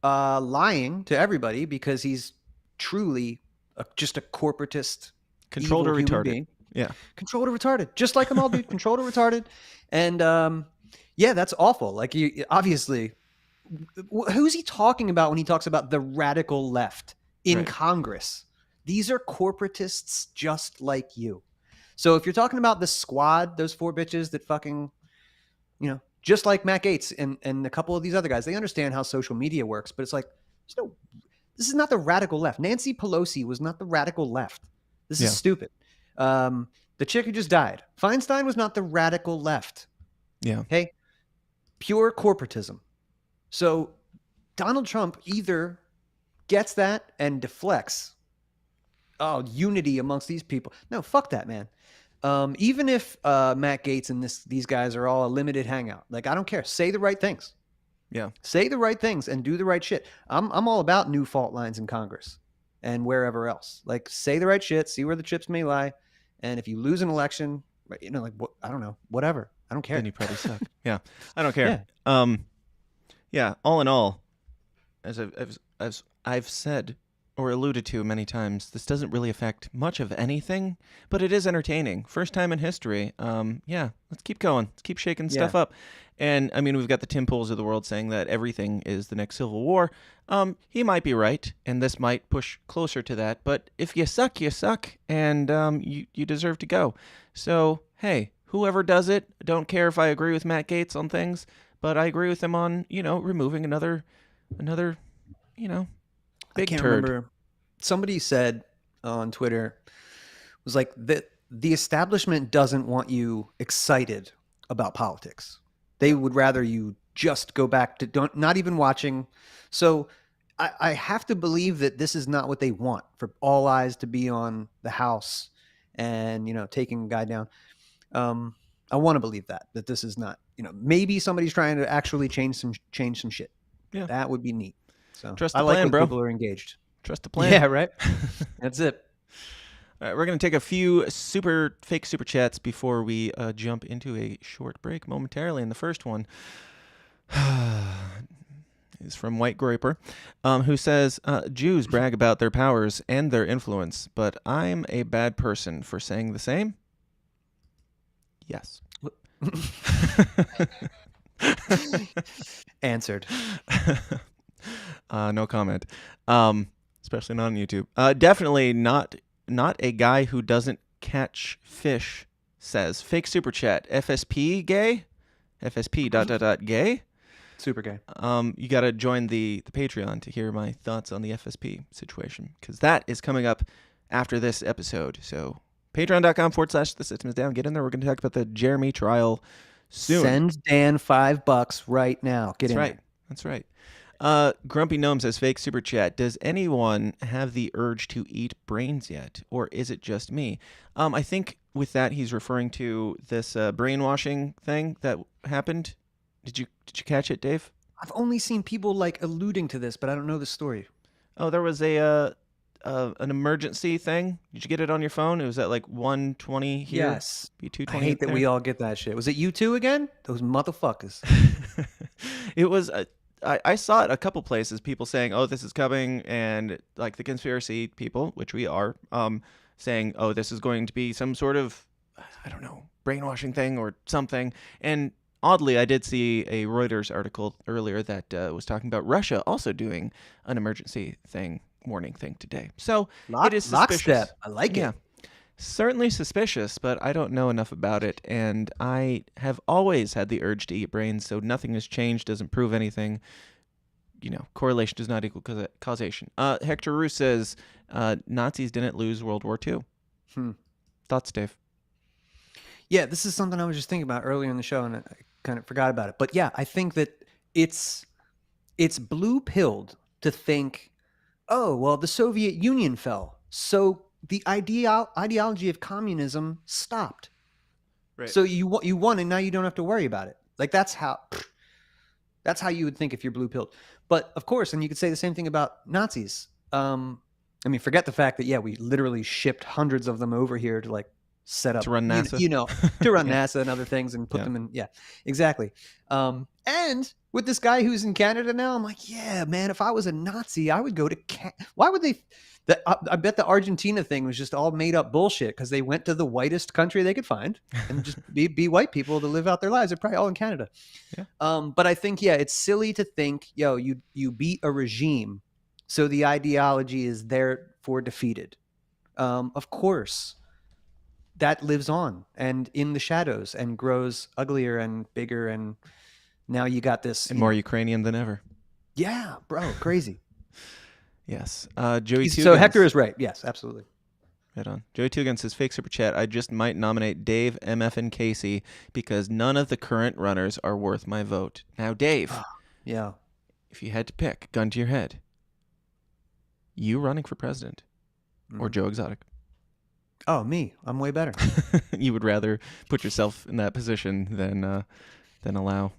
lying to everybody because he's truly just a corporatist, Controlled or evil human retarded. being. Yeah. Controlled or retarded, just like them all, dude. Controlled or retarded, and yeah, that's awful. Like, you obviously, who's he talking about when he talks about the radical left in Congress? These are corporatists just like you. So if you're talking about the squad, those 4 bitches that fucking, just like Matt Gaetz and a couple of these other guys, they understand how social media works, but it's like, this is not the radical left. Nancy Pelosi was not the radical left. This is stupid. The chick who just died, Feinstein, was not the radical left. Yeah. Okay. Pure corporatism. So Donald Trump either gets that and deflects. Oh, unity amongst these people. No, fuck that, man. Even if Matt Gaetz and these guys are all a limited hangout, like, I don't care. Say the right things. Yeah. Say the right things and do the right shit. I'm all about new fault lines in Congress and wherever else. Like, say the right shit, see where the chips may lie. And if you lose an election, like, I don't know, whatever. I don't care. Then you probably suck. Yeah. I don't care. Yeah. All in all, as I've said or alluded to many times, this doesn't really affect much of anything, but it is entertaining. First time in history. Yeah, let's keep going. Let's keep shaking stuff up. And I mean, we've got the Tim Pools of the world saying that everything is the next Civil War. He might be right, and this might push closer to that. But if you suck, you suck, and you deserve to go. So, hey, whoever does it, don't care if I agree with Matt Gaetz on things, but I agree with him on, removing another, big turd. Remember. Somebody said on Twitter, was like, the establishment doesn't want you excited about politics. They would rather you just go back to not even watching. So I have to believe that this is not what they want, for all eyes to be on the House and, taking a guy down. I want to believe that this is not, maybe somebody's trying to actually change some shit. Yeah. That would be neat. So Trust the I like plan, when bro. people are engaged. Trust the plan. Yeah, right. That's it. All right, we're going to take a few fake super chats before we jump into a short break momentarily. And the first one is from White Groiper, who says, Jews brag about their powers and their influence, but I'm a bad person for saying the same? Yes. Answered. No comment. Especially not on YouTube. Definitely not a guy who doesn't catch fish, says. Fake super chat. FSP gay? FSP ... gay? Super gay. You got to join the Patreon to hear my thoughts on the FSP situation, because that is coming up after this episode. So patreon.com/The System Is Down. Get in there. We're going to talk about the Jeremy trial soon. Send Dan $5 right now. Get in right. there. That's right. Grumpy Gnome says, fake super chat. Does anyone have the urge to eat brains yet? Or is it just me? I think with that, he's referring to this brainwashing thing that happened. Did you catch it, Dave? I've only seen people alluding to this, but I don't know the story. Oh, there was an emergency thing. Did you get it on your phone? It was at 1:20 here. Yes. B220. I hate that we all get that shit. Was it you two again? Those motherfuckers. It was... I saw it a couple places, people saying, oh, this is coming, and the conspiracy people, which we are, saying, oh, this is going to be some sort of, I don't know, brainwashing thing or something. And oddly, I did see a Reuters article earlier that was talking about Russia also doing an emergency warning thing today. So it is suspicious. Lockstep. I like it. Certainly suspicious, but I don't know enough about it, and I have always had the urge to eat brains, so nothing has changed, doesn't prove anything. Correlation does not equal causation. Hector Roos says, Nazis didn't lose World War II. Thoughts, Dave? Yeah, this is something I was just thinking about earlier in the show, and I kind of forgot about it. But yeah, I think that it's blue-pilled to think, oh, well, the Soviet Union fell, so the ideology of communism stopped. Right. So you won, and now you don't have to worry about it. That's how you would think if you're blue-pilled. But of course, and you could say the same thing about Nazis. Forget the fact that we literally shipped hundreds of them over here to set up to run NASA. To run NASA and other things and put them in. Yeah, exactly. And with this guy who's in Canada now, I'm like, yeah, man, if I was a Nazi, I would go to Why would they? I bet the Argentina thing was just all made up bullshit because they went to the whitest country they could find and just be white people to live out their lives. They're probably all in Canada. Yeah. But I think, it's silly to think, you beat a regime, so the ideology is therefore defeated. Of course, that lives on and in the shadows and grows uglier and bigger. And now you got this. And more Ukrainian than ever. Yeah, bro. Crazy. Yes. Joey So Tugans, Hector is right. Yes, absolutely. Right on. Joey Tugans says, fake super chat. I just might nominate Dave, MF, and Casey because none of the current runners are worth my vote. Now, Dave. Yeah. If you had to pick, gun to your head, you running for president or Joe Exotic? Oh, me. I'm way better. You would rather put yourself in that position than allow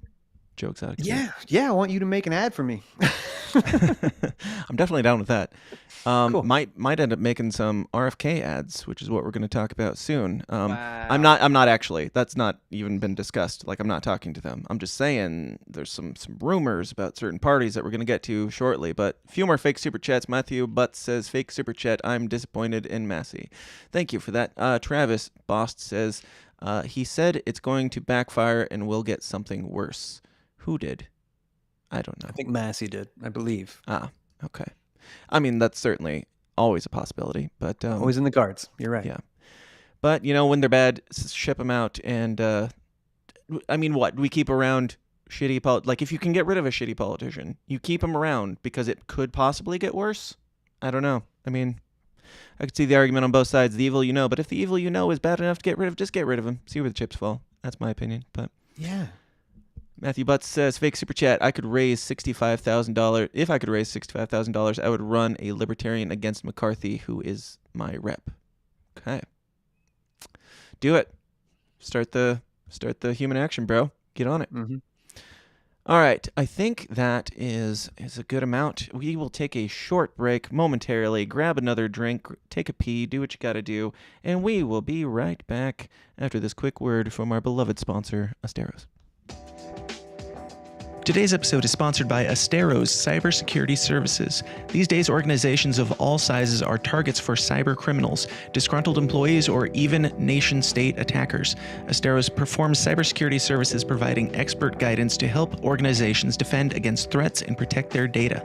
Joe Exotic. Yeah. I want you to make an ad for me. I'm definitely down with that. Cool. Might end up making some RFK ads, which is what we're going to talk about soon. Wow. I'm not actually. That's not even been discussed. Like, I'm not talking to them. I'm just saying there's some rumors about certain parties that we're going to get to shortly. But a few more fake super chats. Matthew Butts says, fake super chat. I'm disappointed in Massey. Thank you for that. Travis Bost says, he said it's going to backfire and we'll get something worse. Who did? I don't know. I think Massey did, I believe. Ah, okay. I mean, that's certainly always a possibility, but always in the cards. You're right. Yeah, but when they're bad, ship them out. And I mean, what we keep around shitty like if you can get rid of a shitty politician, you keep him around because it could possibly get worse. I don't know. I mean, I could see the argument on both sides. The evil but if the evil is bad enough to get rid of, just get rid of him. See where the chips fall. That's my opinion. But yeah. Matthew Butts says, fake super chat, I could raise $65,000. If I could raise $65,000, I would run a Libertarian against McCarthy, who is my rep. Okay. Do it. Start the human action, bro. Get on it. Mm-hmm. All right. I think that is a good amount. We will take a short break momentarily, grab another drink, take a pee, do what you got to do, and we will be right back after this quick word from our beloved sponsor, Asteros. Today's episode is sponsored by Asteros Cybersecurity Services. These days, organizations of all sizes are targets for cyber criminals, disgruntled employees, or even nation-state attackers. Asteros performs cybersecurity services providing expert guidance to help organizations defend against threats and protect their data.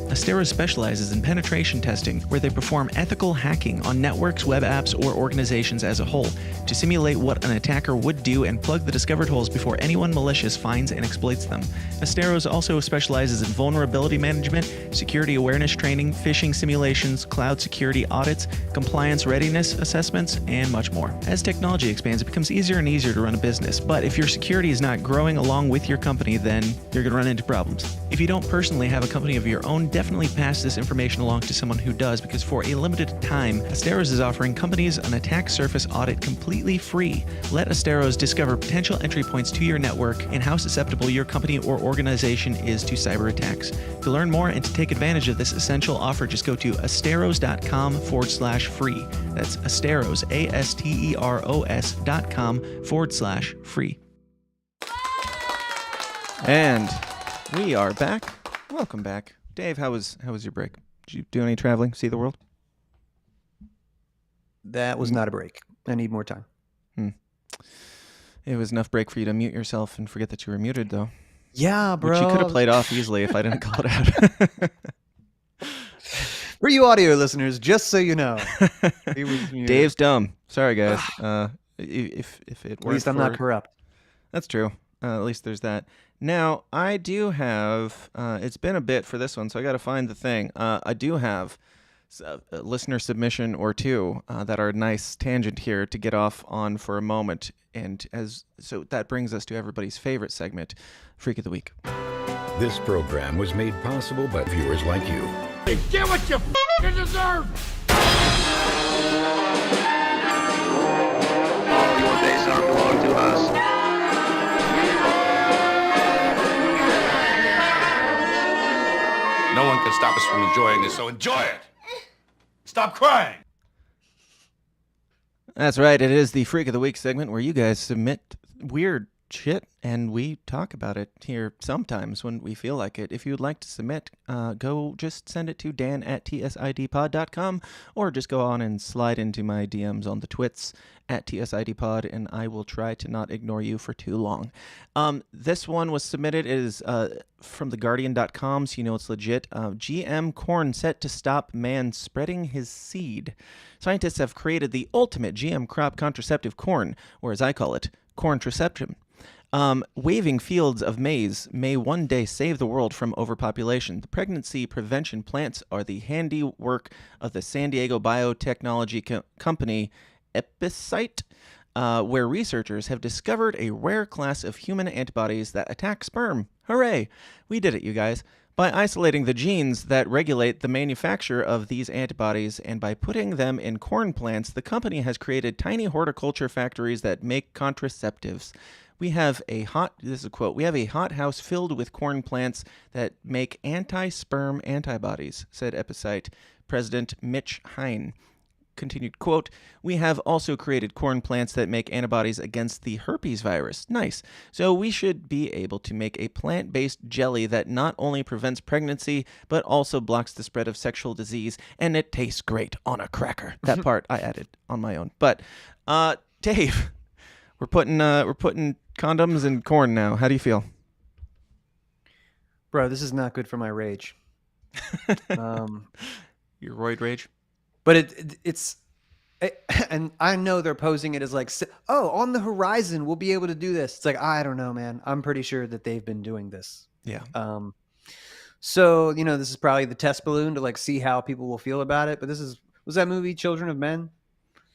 Asteros specializes in penetration testing, where they perform ethical hacking on networks, web apps, or organizations as a whole to simulate what an attacker would do and plug the discovered holes before anyone malicious finds and exploits them. Asteros also specializes in vulnerability management, security awareness training, phishing simulations, cloud security audits, compliance readiness assessments, and much more. As technology expands, it becomes easier and easier to run a business, but if your security is not growing along with your company, then you're going to run into problems. If you don't personally have a company of your own, definitely pass this information along to someone who does, because for a limited time, Asteros is offering companies an attack surface audit completely free. Let Asteros discover potential entry points to your network and how susceptible your company or organization is to cyber attacks. To learn more and to take advantage of this essential offer, just go to asteros.com/free. That's Asteros, ASTEROS.com/free. And we are back. Welcome back. Dave, how was your break? Did you do any traveling? See the world? That was not a break. I need more time. It was enough break for you to mute yourself and forget that you were muted, though. Yeah, bro. Which you could have played off easily if I didn't call it out. For you audio listeners, just so you know, he was muted. Dave's dumb. Sorry, guys. If it weren't at least I'm not corrupt. That's true. At least there's that. Now, I do have, it's been a bit for this one, so I got to find the thing. I do have a listener submission or two that are a nice tangent here to get off on for a moment. And so that brings us to everybody's favorite segment, Freak of the Week. This program was made possible by viewers like you. Hey, get what you f***ing deserve! All your days are belong to us. No one can stop us from enjoying this, so enjoy it! Stop crying! That's right. It is the Freak of the Week segment where you guys submit weird shit and we talk about it here sometimes when we feel like it. If you'd like to submit, go just send it to dan@tsidpod.com or just go on and slide into my DMs on the twits @tsidpod, and I will try to not ignore you for too long. This one was submitted. It is from theguardian.com, so you know it's legit. GM corn set to stop man spreading his seed. Scientists have created the ultimate GM crop contraceptive corn, or as I call it, corntraception. Waving fields of maize may one day save the world from overpopulation. The pregnancy prevention plants are the handiwork of the San Diego biotechnology company Epicite, where researchers have discovered a rare class of human antibodies that attack sperm. Hooray! We did it, you guys. By isolating the genes that regulate the manufacture of these antibodies and by putting them in corn plants, the company has created tiny horticulture factories that make contraceptives. We have a this is a quote, we have a hothouse filled with corn plants that make anti-sperm antibodies, said Epicite President Mitch Hein. Continued quote, we have also created corn plants that make antibodies against the herpes virus. Nice. So we should be able to make a plant-based jelly that not only prevents pregnancy, but also blocks the spread of sexual disease, and it tastes great on a cracker. That part I added on my own. But, Dave, we're putting condoms in corn now. How do you feel? Bro, this is not good for my rage. Your roid rage? But it's and I know they're posing it as like, oh, on the horizon, we'll be able to do this. It's like, I don't know, man. I'm pretty sure that they've been doing this. Yeah. So, this is probably the test balloon to like see how people will feel about it. But was that movie Children of Men?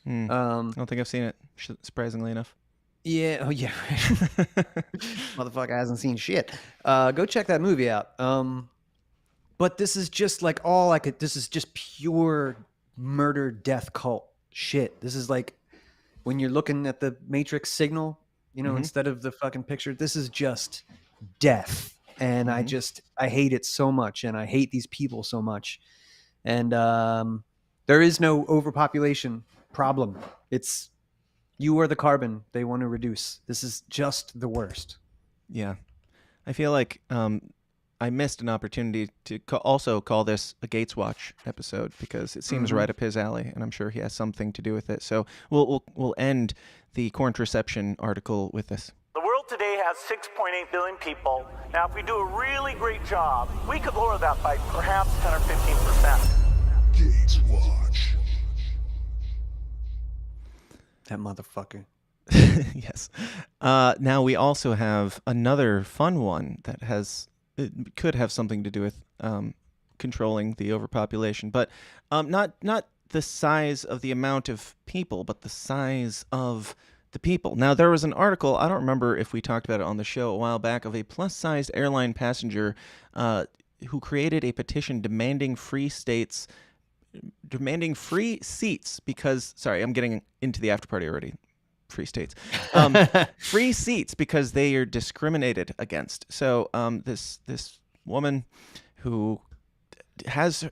I don't think I've seen it, surprisingly enough. Yeah. Oh, yeah. Motherfucker hasn't seen shit. Go check that movie out. But this is just like this is just pure murder, death cult shit. This is like when you're looking at the Matrix signal, instead of the fucking picture, this is just death. And I hate it so much. And I hate these people so much. And there is no overpopulation problem. It's you are the carbon they want to reduce. This is just the worst. Yeah. I feel like I missed an opportunity to also call this a Gates Watch episode because it seems right up his alley, and I'm sure he has something to do with it. So we'll end the corntraception article with this. The world today has 6.8 billion people. Now, if we do a really great job, we could lower that by perhaps 10 or 15%. Gates Watch. That motherfucker. Yes. Now we also have another fun one that it could have something to do with controlling the overpopulation, but not the size of the amount of people, but the size of the people. Now, there was an article, I don't remember if we talked about it on the show a while back, of a plus-sized airline passenger who created a petition demanding free seats because, sorry, I'm getting into the after party already. Free states, free seats because they are discriminated against. So this woman who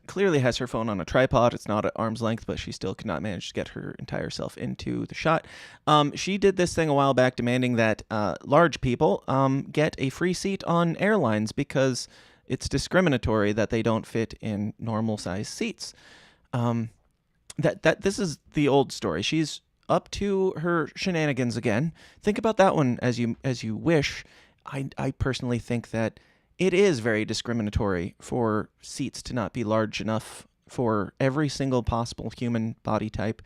clearly has her phone on a tripod. It's not at arm's length, but she still cannot manage to get her entire self into the shot. She did this thing a while back demanding that large people get a free seat on airlines because it's discriminatory that they don't fit in normal size seats. This is the old story. She's up to her shenanigans again. Think about that one as you wish. I personally think that it is very discriminatory for seats to not be large enough for every single possible human body type.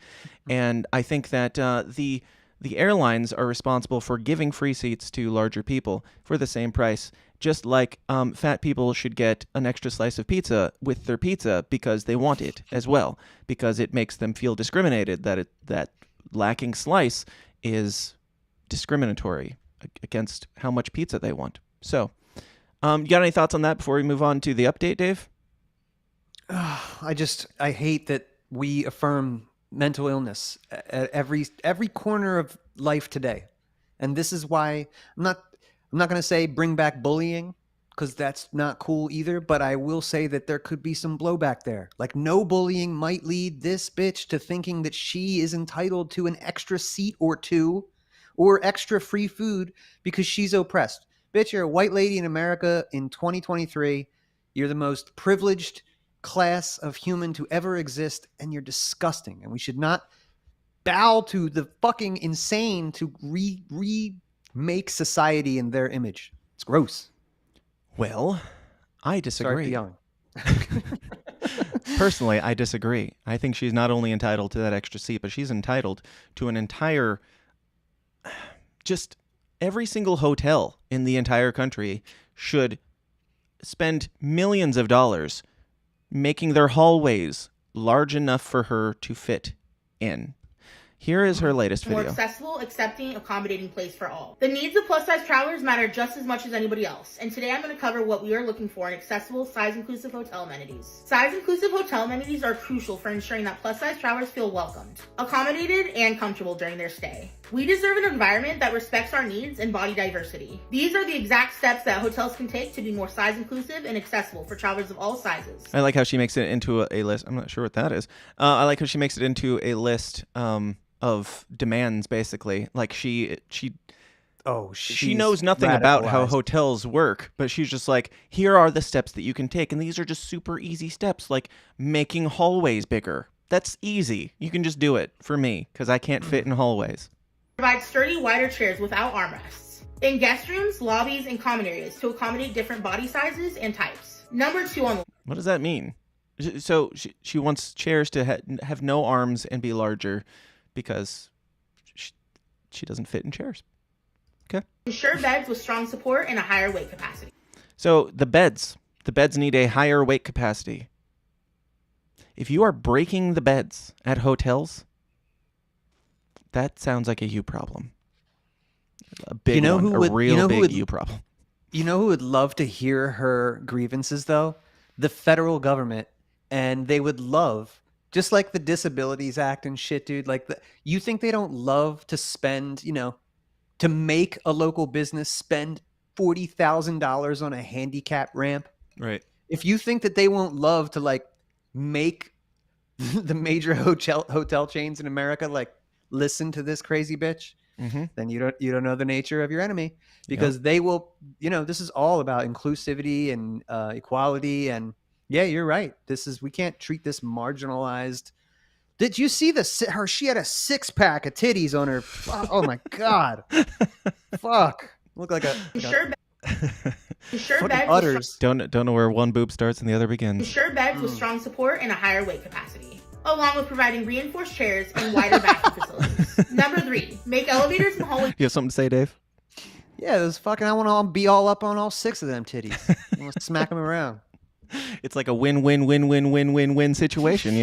And I think that the airlines are responsible for giving free seats to larger people for the same price, just like fat people should get an extra slice of pizza with their pizza because they want it as well, because it makes them feel discriminated that lacking slice is discriminatory against how much pizza they want. So, you got any thoughts on that before we move on to the update, Dave? I hate that we affirm mental illness at every corner of life today. And this is why I'm not going to say bring back bullying, because that's not cool either. But I will say that there could be some blowback there. Like, no bullying might lead this bitch to thinking that she is entitled to an extra seat or two or extra free food because she's oppressed. Bitch, you're a white lady in America in 2023. You're the most privileged class of human to ever exist, and you're disgusting. And we should not bow to the fucking insane to remake society in their image. It's gross. Well, I disagree. Sorry, young. Personally, I disagree. I think she's not only entitled to that extra seat, but she's entitled to an entire, just every single hotel in the entire country should spend millions of dollars making their hallways large enough for her to fit in. Here is her latest video. More accessible, accepting, accommodating place for all. The needs of plus-size travelers matter just as much as anybody else, and today I'm going to cover what we are looking for in accessible, size-inclusive hotel amenities. Size-inclusive hotel amenities are crucial for ensuring that plus-size travelers feel welcomed, accommodated, and comfortable during their stay. We deserve an environment that respects our needs and body diversity. These are the exact steps that hotels can take to be more size-inclusive and accessible for travelers of all sizes. I like how she makes it into a list. I'm not sure what that is. I like how she makes it into a list of demands, basically. Like she knows nothing about how hotels work, but she's just like, here are the steps that you can take, and these are just super easy steps, like making hallways bigger. That's easy. You can just do it for me, because I can't fit in hallways. Provide sturdy, wider chairs without armrests in guest rooms, lobbies, and common areas to accommodate different body sizes and types. Number 2 on the What does that mean? So she wants chairs to have no arms and be larger because she doesn't fit in chairs. Okay. Ensure beds with strong support and a higher weight capacity. So the beds need a higher weight capacity. If you are breaking the beds at hotels, that sounds like a you problem. A big one, a real big you problem. You know who would love to hear her grievances, though? The federal government. And they would love, just like the Disabilities Act and shit, dude. Like, you think they don't love to spend, to make a local business spend $40,000 on a handicap ramp? Right. If you think that they won't love to, like, make the major hotel chains in America, like, listen to this crazy bitch, then you don't know the nature of your enemy, because they will, this is all about inclusivity and equality. And yeah, you're right. We can't treat this marginalized. Did you see she had a 6-pack of titties on her. Oh my God. Fuck. Look like a Ensure beds udders. Don't know where one boob starts and the other begins. Ensure beds with strong support and a higher weight capacity, along with providing reinforced chairs and wider bathroom facilities. Number 3, make elevators and hallways. You have something to say, Dave? Yeah, I want to be all up on all 6 of them titties. I want to smack them around. It's like a win-win-win-win-win-win-win situation,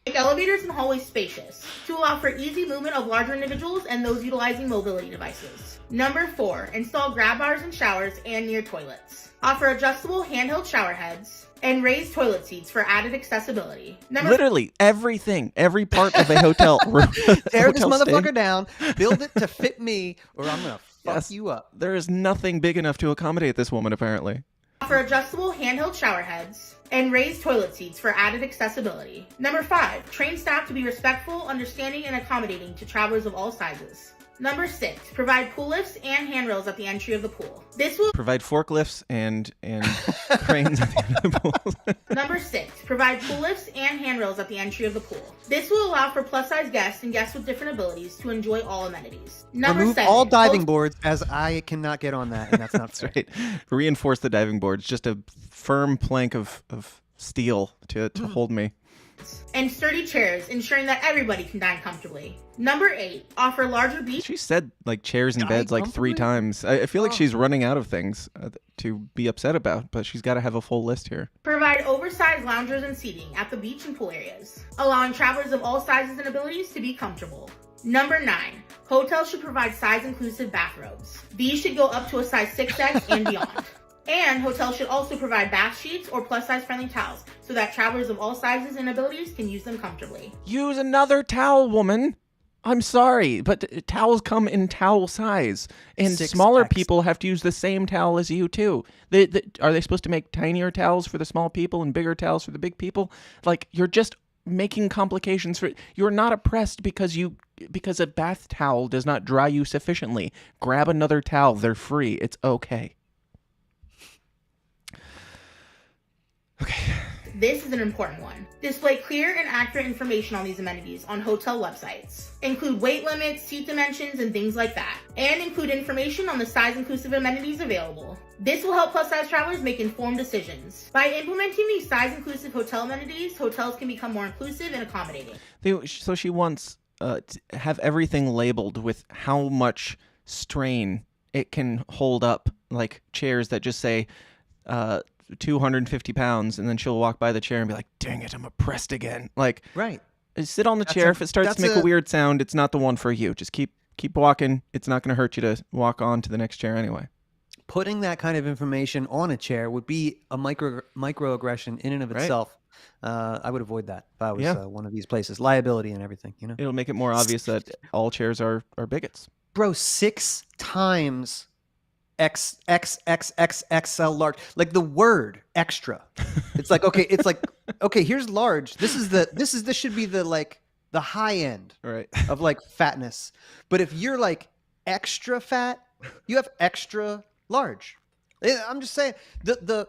Make elevators and hallways spacious to allow for easy movement of larger individuals and those utilizing mobility devices. Number 4, install grab bars in showers and near toilets. Offer adjustable handheld shower heads and raised toilet seats for added accessibility. Literally everything, every part of a hotel room. Tear this motherfucker down, build it to fit me, or I'm going to fuck you up. There is nothing big enough to accommodate this woman, apparently. Offer adjustable handheld shower heads and raised toilet seats for added accessibility. Number 5, train staff to be respectful, understanding, and accommodating to travelers of all sizes. Number 6, provide pool lifts and handrails at the entry of the pool. This will provide forklifts and cranes at the end of the pool. Number 6, provide pool lifts and handrails at the entry of the pool. This will allow for plus-size guests and guests with different abilities to enjoy all amenities. Number Remove 7, all diving boards, as I cannot get on that, and that's not that's right. Reinforce the diving boards, just a firm plank of steel to hold me. And sturdy chairs, ensuring that everybody can dine comfortably. Number 8, offer larger beach. She said like chairs and beds like 3 times. I feel like she's running out of things to be upset about, but she's got to have a full list here. Provide oversized loungers and seating at the beach and pool areas, allowing travelers of all sizes and abilities to be comfortable. Number 9, hotels should provide size-inclusive bathrobes. These should go up to a size 6X and beyond. And hotels should also provide bath sheets or plus-size friendly towels so that travelers of all sizes and abilities can use them comfortably. Use another towel, woman. I'm sorry, but towels come in towel size, and 6X. smaller people have to use the same towel as you too. Are they supposed to make tinier towels for the small people and bigger towels for the big people? Like, you're just making complications for. You're not oppressed because a bath towel does not dry you sufficiently. Grab another towel; they're free. It's okay. Okay. This is an important one. Display clear and accurate information on these amenities on hotel websites. Include weight limits, seat dimensions, and things like that. And include information on the size-inclusive amenities available. This will help plus-size travelers make informed decisions. By implementing these size-inclusive hotel amenities, hotels can become more inclusive and accommodating. So she wants to have everything labeled with how much strain it can hold up, like chairs that just say 250 pounds, and then she'll walk by the chair and be like, dang it, I'm oppressed again. Like, right. Sit on the chair. If it starts to make a weird sound, it's not the one for you. Just keep walking. It's not going to hurt you to walk on to the next chair anyway. Putting that kind of information on a chair would be a microaggression in and of itself. I would avoid that if I was one of these places. Liability and everything, you know? It'll make it more obvious that all chairs are bigots. Bro, 6 times XXXXL large, like the word extra. It's like, okay, here's large. This should be the high end of like fatness. But if you're like extra fat, you have extra large. I'm just saying the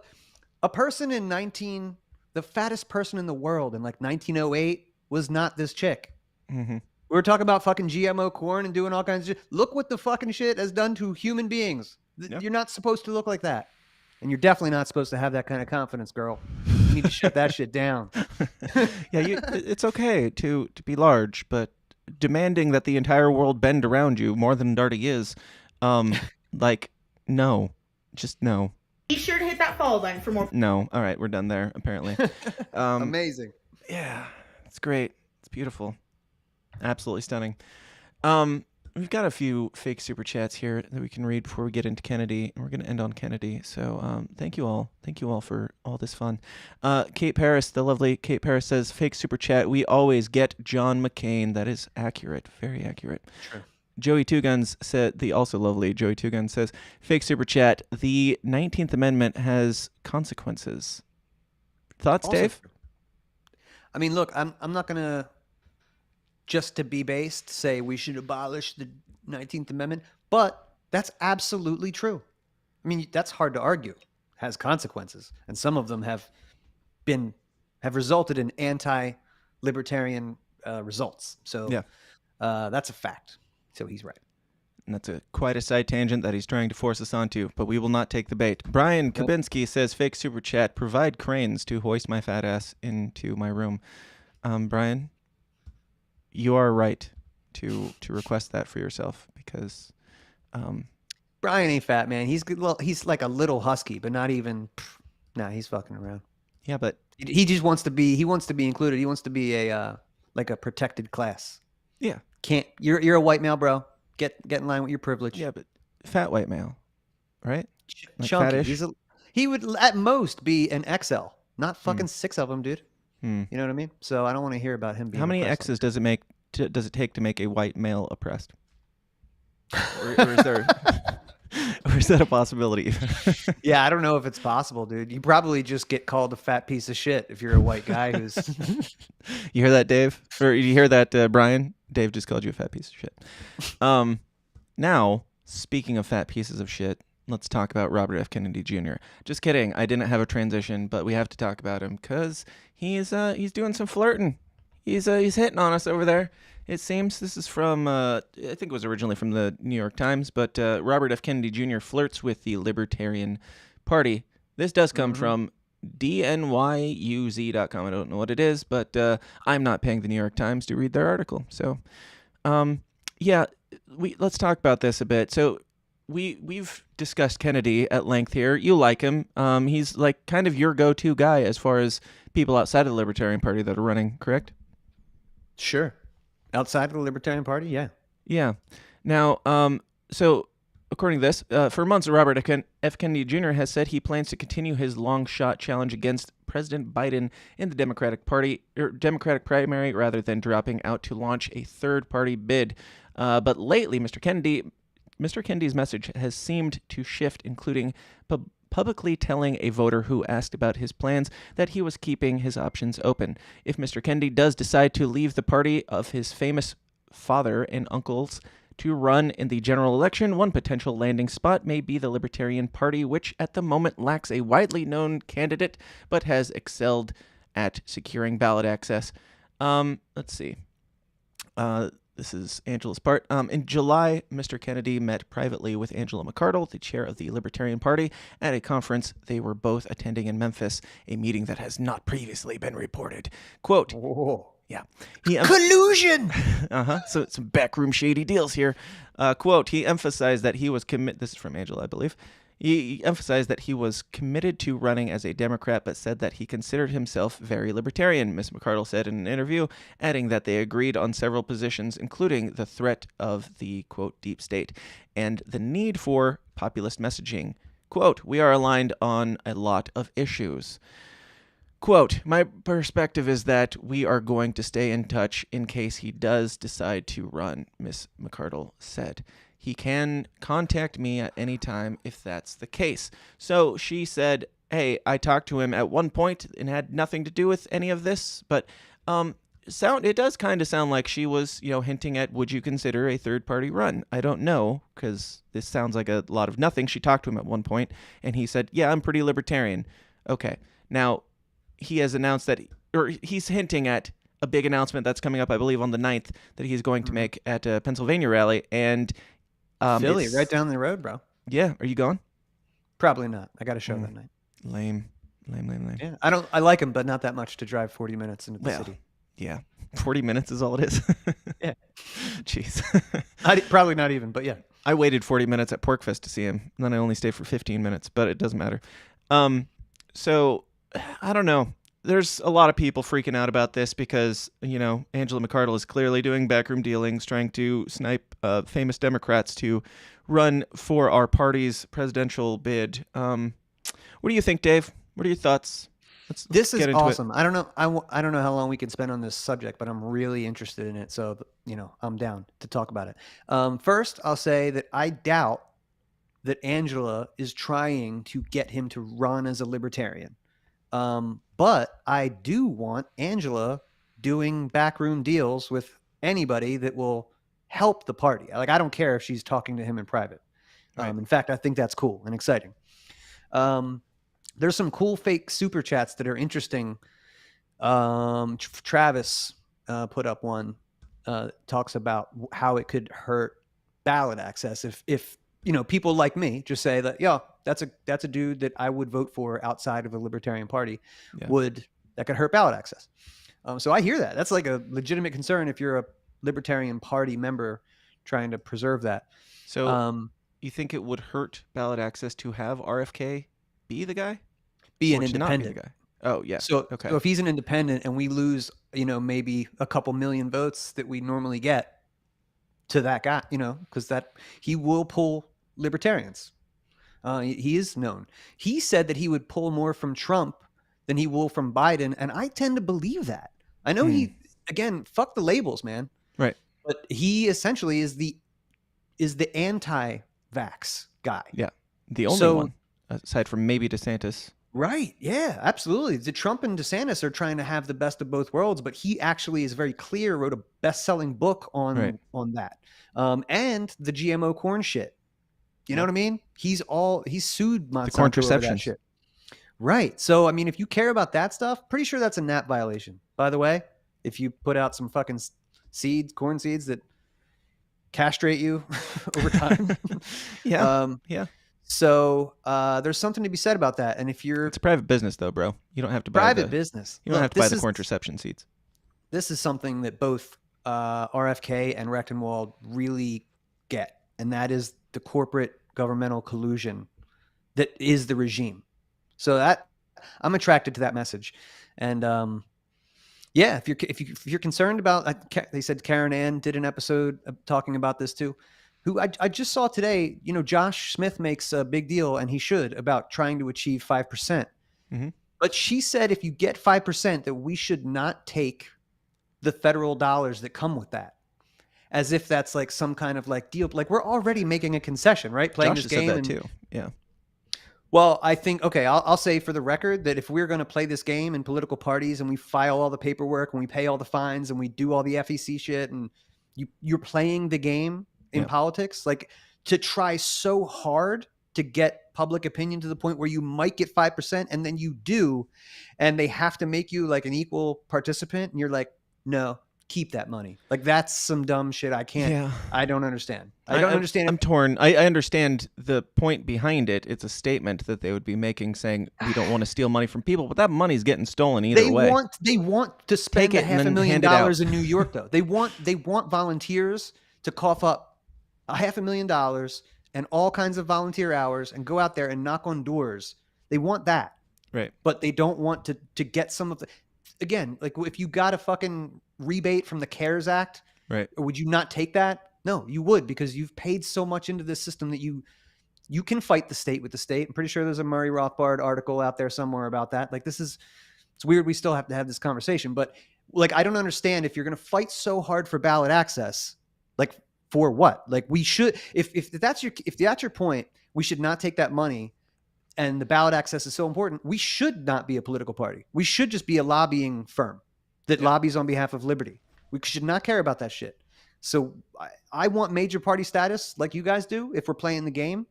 fattest person in the world in like 1908 was not this chick. Mm-hmm. We were talking about fucking GMO corn and doing all kinds of shit. Look what the fucking shit has done to human beings. You're not supposed to look like that. And you're definitely not supposed to have that kind of confidence, girl. You need to shut that shit down. It's okay to be large, but demanding that the entire world bend around you more than it already is, no. Just no. Be sure to hit that follow button for more. No. All right, we're done there, apparently. Amazing. Yeah, it's great. It's beautiful. Absolutely stunning. We've got a few fake super chats here that we can read before we get into Kennedy, and we're going to end on Kennedy. So thank you all. Thank you all for all this fun. Kate Paris, the lovely Kate Paris says, fake super chat, we always get John McCain. That is accurate. Very accurate. True. Joey Two Guns said, the also lovely Joey Two Guns says, fake super chat, the 19th Amendment has consequences. Thoughts, also, Dave? I mean, look, I'm not going to, just to be based, say we should abolish the 19th Amendment, but that's absolutely true. I mean, that's hard to argue. It has consequences, and some of them have resulted in anti-libertarian results. So that's a fact. So he's right. And that's quite a side tangent that he's trying to force us onto, but we will not take the bait. Brian Kabinski says, fake super chat, provide cranes to hoist my fat ass into my room. Brian, you are right to request that for yourself, because Brian ain't fat, man. He's like a little husky, but not even. He's fucking around. Yeah, but he just wants to be. He wants to be included. He wants to be a protected class. Yeah. You're a white male, bro. Get in line with your privilege. Yeah, but fat white male, right? Like chunky. Fattish. He would at most be an XL, not fucking 6 of them, dude. You know what I mean? So I don't want to hear about him being. How many X's does it take to make a white male oppressed? Or is there, or is that a possibility? Yeah, I don't know if it's possible, dude. You probably just get called a fat piece of shit if you're a white guy who's. You hear that, Dave? Or you hear that, Brian? Dave just called you a fat piece of shit. Now, speaking of fat pieces of shit, let's talk about Robert F. Kennedy Jr. Just kidding. I didn't have a transition, but we have to talk about him because he's doing some flirting. He's hitting on us over there. It seems this is from, I think it was originally from the New York Times, but Robert F. Kennedy Jr. flirts with the Libertarian Party. This does come from dnyuz.com. I don't know what it is, but I'm not paying the New York Times to read their article. So, let's talk about this a bit. So we've discussed Kennedy at length here. You like him. He's like kind of your go-to guy as far as people outside of the Libertarian Party that are running, correct? Sure. Outside of the Libertarian Party, yeah. Yeah. Now, so according to this, for months, Robert F. Kennedy Jr. has said he plans to continue his long-shot challenge against President Biden in the Democratic primary rather than dropping out to launch a third-party bid. But lately, Mr. Kennedy's message has seemed to shift, including publicly telling a voter who asked about his plans that he was keeping his options open. If Mr. Kennedy does decide to leave the party of his famous father and uncles to run in the general election, one potential landing spot may be the Libertarian Party, which at the moment lacks a widely known candidate but has excelled at securing ballot access. Let's see. This is Angela's part. In July, Mr. Kennedy met privately with Angela McCarthy, the chair of the Libertarian Party, at a conference they were both attending in Memphis, a meeting that has not previously been reported. Quote, yeah. Collusion! So some backroom shady deals here. Quote, he emphasized that he was this is from Angela, I believe. He emphasized that he was committed to running as a Democrat, but said that he considered himself very libertarian, Ms. McCardle said in an interview, adding that they agreed on several positions, including the threat of the, quote, deep state and the need for populist messaging. Quote, we are aligned on a lot of issues. Quote, my perspective is that we are going to stay in touch in case he does decide to run, Ms. McCardle said. He can contact me at any time if that's the case. So she said, hey, I talked to him at one point and had nothing to do with any of this, but it does kind of sound like she was, hinting at, would you consider a third-party run? I don't know, because this sounds like a lot of nothing. She talked to him at one point, and he said, yeah, I'm pretty libertarian. Okay, now he has announced that, or he's hinting at a big announcement that's coming up, I believe, on the 9th that he's going to make at a Pennsylvania rally. And Philly, right down the road, bro. Yeah. Are you going? Probably not. I got a show that night. Lame. Yeah. I like him, but not that much to drive 40 minutes into the city. Yeah. 40 minutes is all it is. Yeah. Jeez. Probably not even, but yeah. I waited 40 minutes at Porkfest to see him. And then I only stayed for 15 minutes, but it doesn't matter. So I don't know. There's a lot of people freaking out about this because, Angela McCardle is clearly doing backroom dealings, trying to snipe famous Democrats to run for our party's presidential bid. What do you think, Dave? What are your thoughts? This is awesome. I don't know. I don't know how long we can spend on this subject, but I'm really interested in it. So, I'm down to talk about it. First, I'll say that I doubt that Angela is trying to get him to run as a libertarian. But I do want Angela doing backroom deals with anybody that will help the party. Like, I don't care if she's talking to him in private. Right. In fact, I think that's cool and exciting. There's some cool fake super chats that are interesting. Travis put up one, talks about how it could hurt ballot access if people like me just say that, that's a dude that I would vote for outside of a Libertarian Party. That could hurt ballot access. So I hear that. That's like a legitimate concern if you're a Libertarian Party member trying to preserve that. So you think it would hurt ballot access to have RFK be the guy? Be or an independent. Be the guy? Oh, yeah. So, okay. So if he's an independent and we lose, maybe a couple million votes that we normally get to that guy, because that he will pull libertarians. He is known. He said that he would pull more from Trump than he will from Biden, and I tend to believe that. I know fuck the labels, man. Right. But he essentially is the anti-vax guy. Yeah. The only one, aside from maybe DeSantis. Right. Yeah, absolutely. The Trump and DeSantis are trying to have the best of both worlds, but he actually is very clear, wrote a best-selling book on that. And the GMO corn shit. You know what I mean? He's sued Monsanto over that shit. Right. So, I mean, if you care about that stuff, pretty sure that's a NAP violation. By the way, if you put out some fucking corn seeds that castrate you over time. Yeah. So there's something to be said about that. And if you're... It's a private business, though, bro. You don't have to buy private business. You don't have to buy the contraception seeds. This is something that both RFK and Rechtenwald really get, and that is the corporate governmental collusion that is the regime. So that I'm attracted to that message, and if you're concerned about, they said Karen Ann did an episode talking about this too. who I just saw today, Josh Smith makes a big deal, and he should, about trying to achieve 5%. But she said if you get 5%, that we should not take the federal dollars that come with that. As if that's like some kind of like deal. Like we're already making a concession, right? Playing Josh this game. said that too. Yeah. Well, I think, okay, I'll say for the record that if we're going to play this game in political parties and we file all the paperwork and we pay all the fines and we do all the FEC shit and you're playing the game in politics, like to try so hard to get public opinion to the point where you might get 5% and then you do, and they have to make you like an equal participant and you're like, no, keep that money. Like that's some dumb shit. I don't understand. I don't understand. I'm torn. I understand the point behind it. It's a statement that they would be making saying we don't want to steal money from people, but that money's getting stolen either way. They want to spend $500,000 in New York though. They want volunteers to cough up $500,000 and all kinds of volunteer hours and go out there and knock on doors. They want that. Right. But they don't want to get some of the, again, like if you got a fucking rebate from the CARES Act, right? Would you not take that? No, you would, because you've paid so much into this system that you can fight the state with the state. I'm pretty sure there's a Murray Rothbard article out there somewhere about that. Like it's weird. We still have to have this conversation, but like, I don't understand if you're going to fight so hard for ballot access, like for what? Like we should, if that's your point, we should not take that money. And the ballot access is so important. We should not be a political party. We should just be a lobbying firm that lobbies on behalf of liberty. We should not care about that shit. So I want major party status like you guys do if we're playing the game.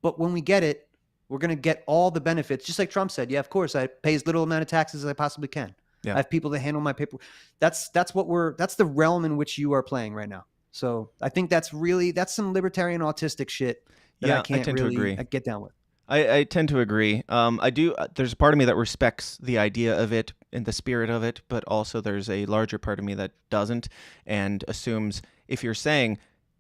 But when we get it, we're going to get all the benefits. Just like Trump said, yeah, of course, I pay as little amount of taxes as I possibly can. Yeah. I have people that handle my paper. That's the realm in which you are playing right now. So I think that's some libertarian autistic shit that I can't really get down with. I tend to agree. I do. There's a part of me that respects the idea of it and the spirit of it, but also there's a larger part of me that doesn't and assumes if you're saying,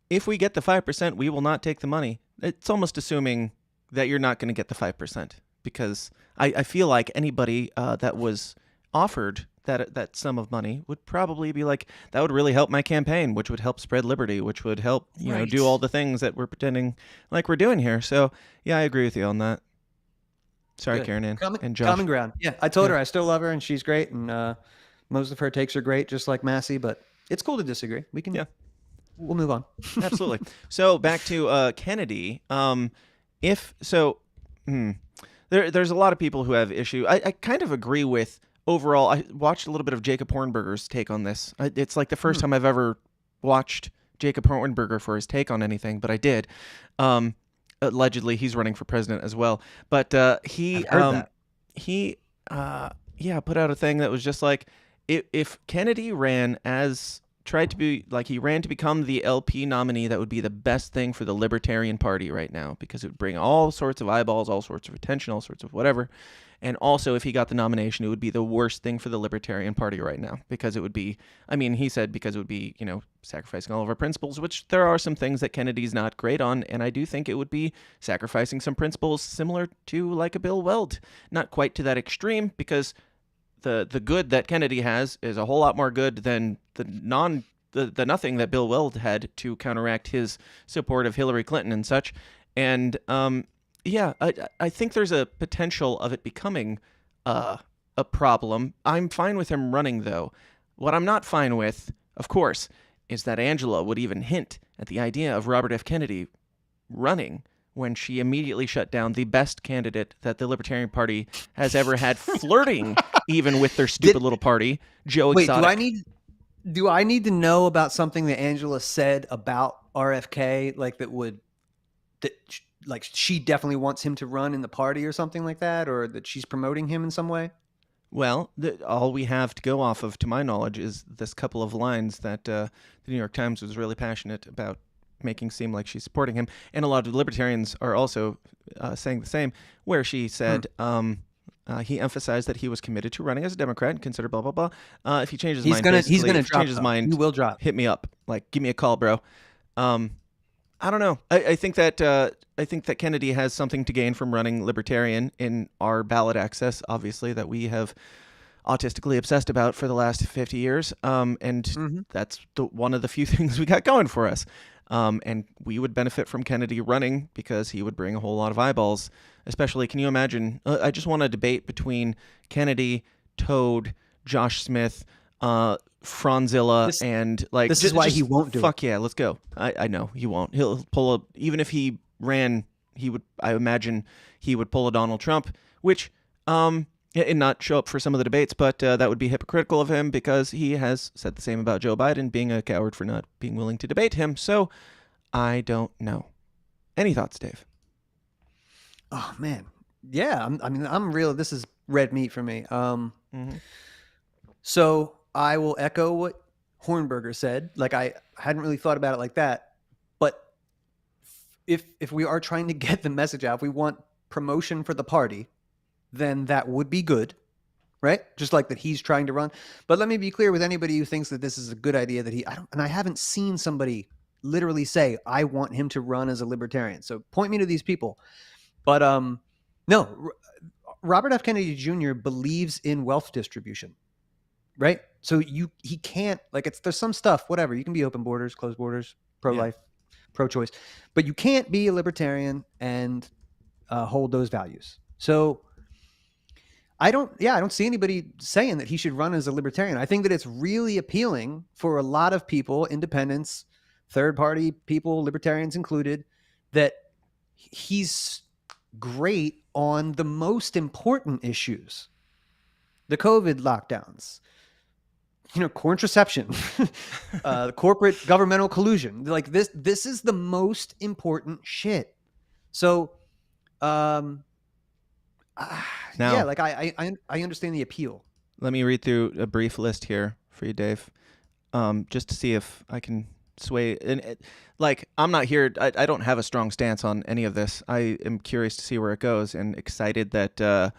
if we get the 5%, we will not take the money. It's almost assuming that you're not going to get the 5%, because I feel like anybody that was offered that sum of money would probably be like, that would really help my campaign, which would help spread liberty, which would help, do all the things that we're pretending like we're doing here. So yeah, I agree with you on that. Sorry, good. Karen and Josh. Common ground. Yeah, I told her I still love her and she's great, and most of her takes are great, just like Massey, but it's cool to disagree. We can, we'll move on. Absolutely. So back to Kennedy. There's a lot of people who have issue. I kind of agree with overall. I watched a little bit of Jacob Hornberger's take on this. It's like the first time I've ever watched Jacob Hornberger for his take on anything, but I did. Allegedly, he's running for president as well. But he put out a thing that was just like, if Kennedy he ran to become the LP nominee, that would be the best thing for the Libertarian Party right now, because it would bring all sorts of eyeballs, all sorts of attention, all sorts of whatever. And also, if he got the nomination, it would be the worst thing for the Libertarian Party right now, because it would be, he said, because it would be, sacrificing all of our principles, which there are some things that Kennedy's not great on. And I do think it would be sacrificing some principles similar to like a Bill Weld. Not quite to that extreme, because the good that Kennedy has is a whole lot more good than the nothing that Bill Weld had to counteract his support of Hillary Clinton and such. And, I think there's a potential of it becoming a problem. I'm fine with him running, though. What I'm not fine with, of course, is that Angela would even hint at the idea of Robert F. Kennedy running when she immediately shut down the best candidate that the Libertarian Party has ever had, flirting even with their stupid little party, Joe Exotic. Wait, do I need to know about something that Angela said about RFK, like she definitely wants him to run in the party or something like that, or that she's promoting him in some way? Well, all we have to go off of, to my knowledge, is this couple of lines that the New York Times was really passionate about making seem like she's supporting him. And a lot of libertarians are also saying the same, where she said he emphasized that he was committed to running as a Democrat and considered blah, blah, blah. If he changes his mind, he's gonna change his mind. He will drop. Hit me up. Like, give me a call, bro. I don't know. I think that Kennedy has something to gain from running Libertarian in our ballot access, obviously, that we have autistically obsessed about for the last 50 years. That's one of the few things we got going for us. And we would benefit from Kennedy running because he would bring a whole lot of eyeballs. Especially, can you imagine? I just want a debate between Kennedy, Toad, Josh Smith, Franzilla, and like. This is why he won't do it. Fuck yeah, let's go. I know he won't. He'll pull a. Even if he ran, he would. I imagine he would pull a Donald Trump, which and not show up for some of the debates, but that would be hypocritical of him because he has said the same about Joe Biden, being a coward for not being willing to debate him. So I don't know. Any thoughts, Dave? Oh man, yeah. I'm real. This is red meat for me. So I will echo what Hornberger said. Like I hadn't really thought about it like that, but if we are trying to get the message out, if we want promotion for the party, then that would be good, right? Just like that he's trying to run. But let me be clear with anybody who thinks that this is a good idea that I haven't seen somebody literally say, I want him to run as a libertarian. So point me to these people. But no, Robert F. Kennedy Jr. believes in wealth distribution, right? So he can't, like, there's some stuff, whatever. You can be open borders, closed borders, pro-life, pro-choice, but you can't be a libertarian and hold those values. So I don't see anybody saying that he should run as a libertarian. I think that it's really appealing for a lot of people, independents, third party people, libertarians included, that he's great on the most important issues. The COVID lockdowns, contraception, corporate governmental collusion. Like this is the most important shit. So, now, yeah, like I understand the appeal. Let me read through a brief list here for you, Dave, just to see if I can sway. And I'm not here. I don't have a strong stance on any of this. I am curious to see where it goes and excited that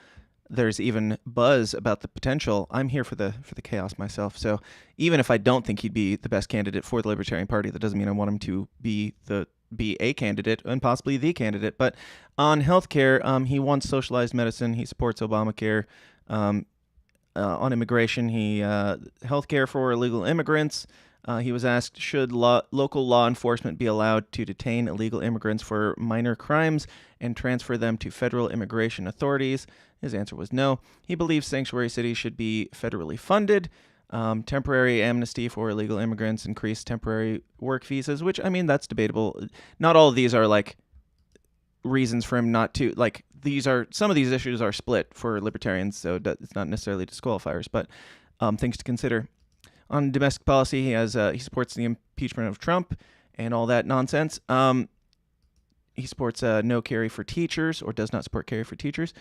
there's even buzz about the potential. I'm here for the chaos myself. So even if I don't think he'd be the best candidate for the Libertarian Party, that doesn't mean I want him to be a candidate and possibly the candidate. But on healthcare, he wants socialized medicine. He supports Obamacare. On immigration, healthcare for illegal immigrants. He was asked, should local law enforcement be allowed to detain illegal immigrants for minor crimes and transfer them to federal immigration authorities? His answer was no. He believes sanctuary cities should be federally funded. Temporary amnesty for illegal immigrants, increased temporary work visas, which, that's debatable. Not all of these are reasons for him not to, some of these issues are split for libertarians, so it's not necessarily disqualifiers, but things to consider. On domestic policy, he supports the impeachment of Trump and all that nonsense. He supports no carry for teachers, or does not support carry for teachers.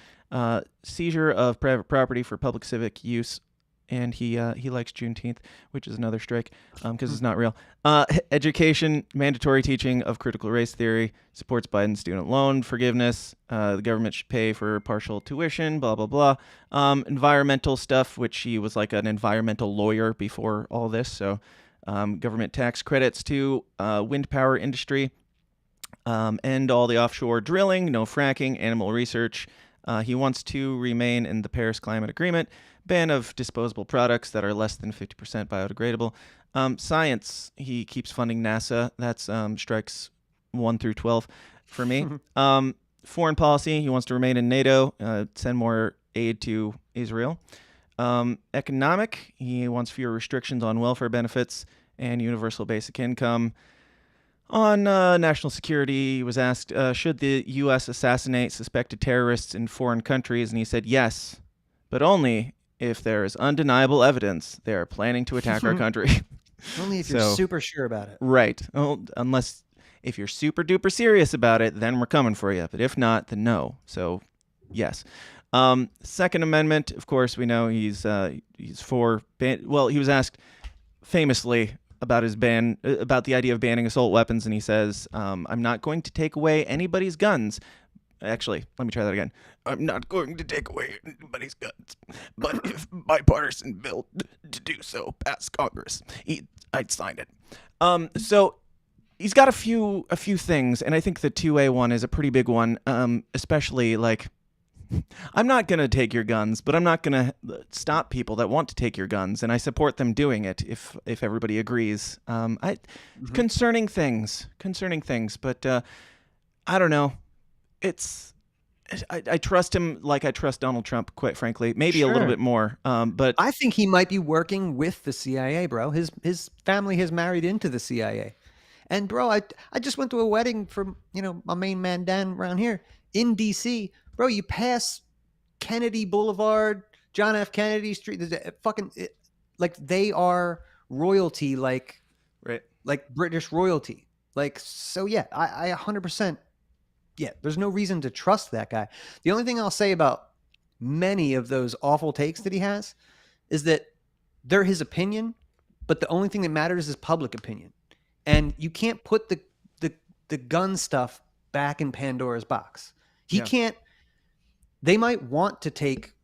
Seizure of private property for public civic use, and he likes Juneteenth, which is another strike because it's not real. Education, mandatory teaching of critical race theory, supports Biden's student loan forgiveness. The government should pay for partial tuition, blah, blah, blah. Environmental stuff, which he was like an environmental lawyer before all this. So government tax credits to wind power industry. End all the offshore drilling, no fracking, animal research. He wants to remain in the Paris Climate Agreement. Ban of disposable products that are less than 50% biodegradable. Science, he keeps funding NASA. That's strikes 1 through 12 for me. Foreign policy, he wants to remain in NATO, send more aid to Israel. Economic, he wants fewer restrictions on welfare benefits and universal basic income. On national security, he was asked, should the U.S. assassinate suspected terrorists in foreign countries? And he said yes, but only if there is undeniable evidence they are planning to attack our country. Only if you're super sure about it. Right. Well, unless if you're super duper serious about it, then we're coming for you. But if not, then no. So, yes. Second Amendment, of course, we know he's for he was asked famously about his ban, about the idea of banning assault weapons, and he says, I'm not going to take away anybody's guns. Actually, let me try that again. I'm not going to take away anybody's guns, but if bipartisan bill to do so pass Congress, I'd sign it. So he's got a few things, and I think the 2A one is a pretty big one, especially I'm not going to take your guns, but I'm not going to stop people that want to take your guns, and I support them doing it if everybody agrees. Concerning things, but I don't know. I trust him like I trust Donald Trump, quite frankly. Maybe a little bit more, but I think he might be working with the CIA, bro. His family has married into the CIA. And bro, I just went to a wedding for, my main man Dan around here in DC. Bro, you pass Kennedy Boulevard, John F. Kennedy Street, like they are royalty, like British royalty. Like, so yeah, I 100%, yeah, there's no reason to trust that guy. The only thing I'll say about many of those awful takes that he has is that they're his opinion, but the only thing that matters is public opinion. And you can't put the gun stuff back in Pandora's box. He can't. They might want to take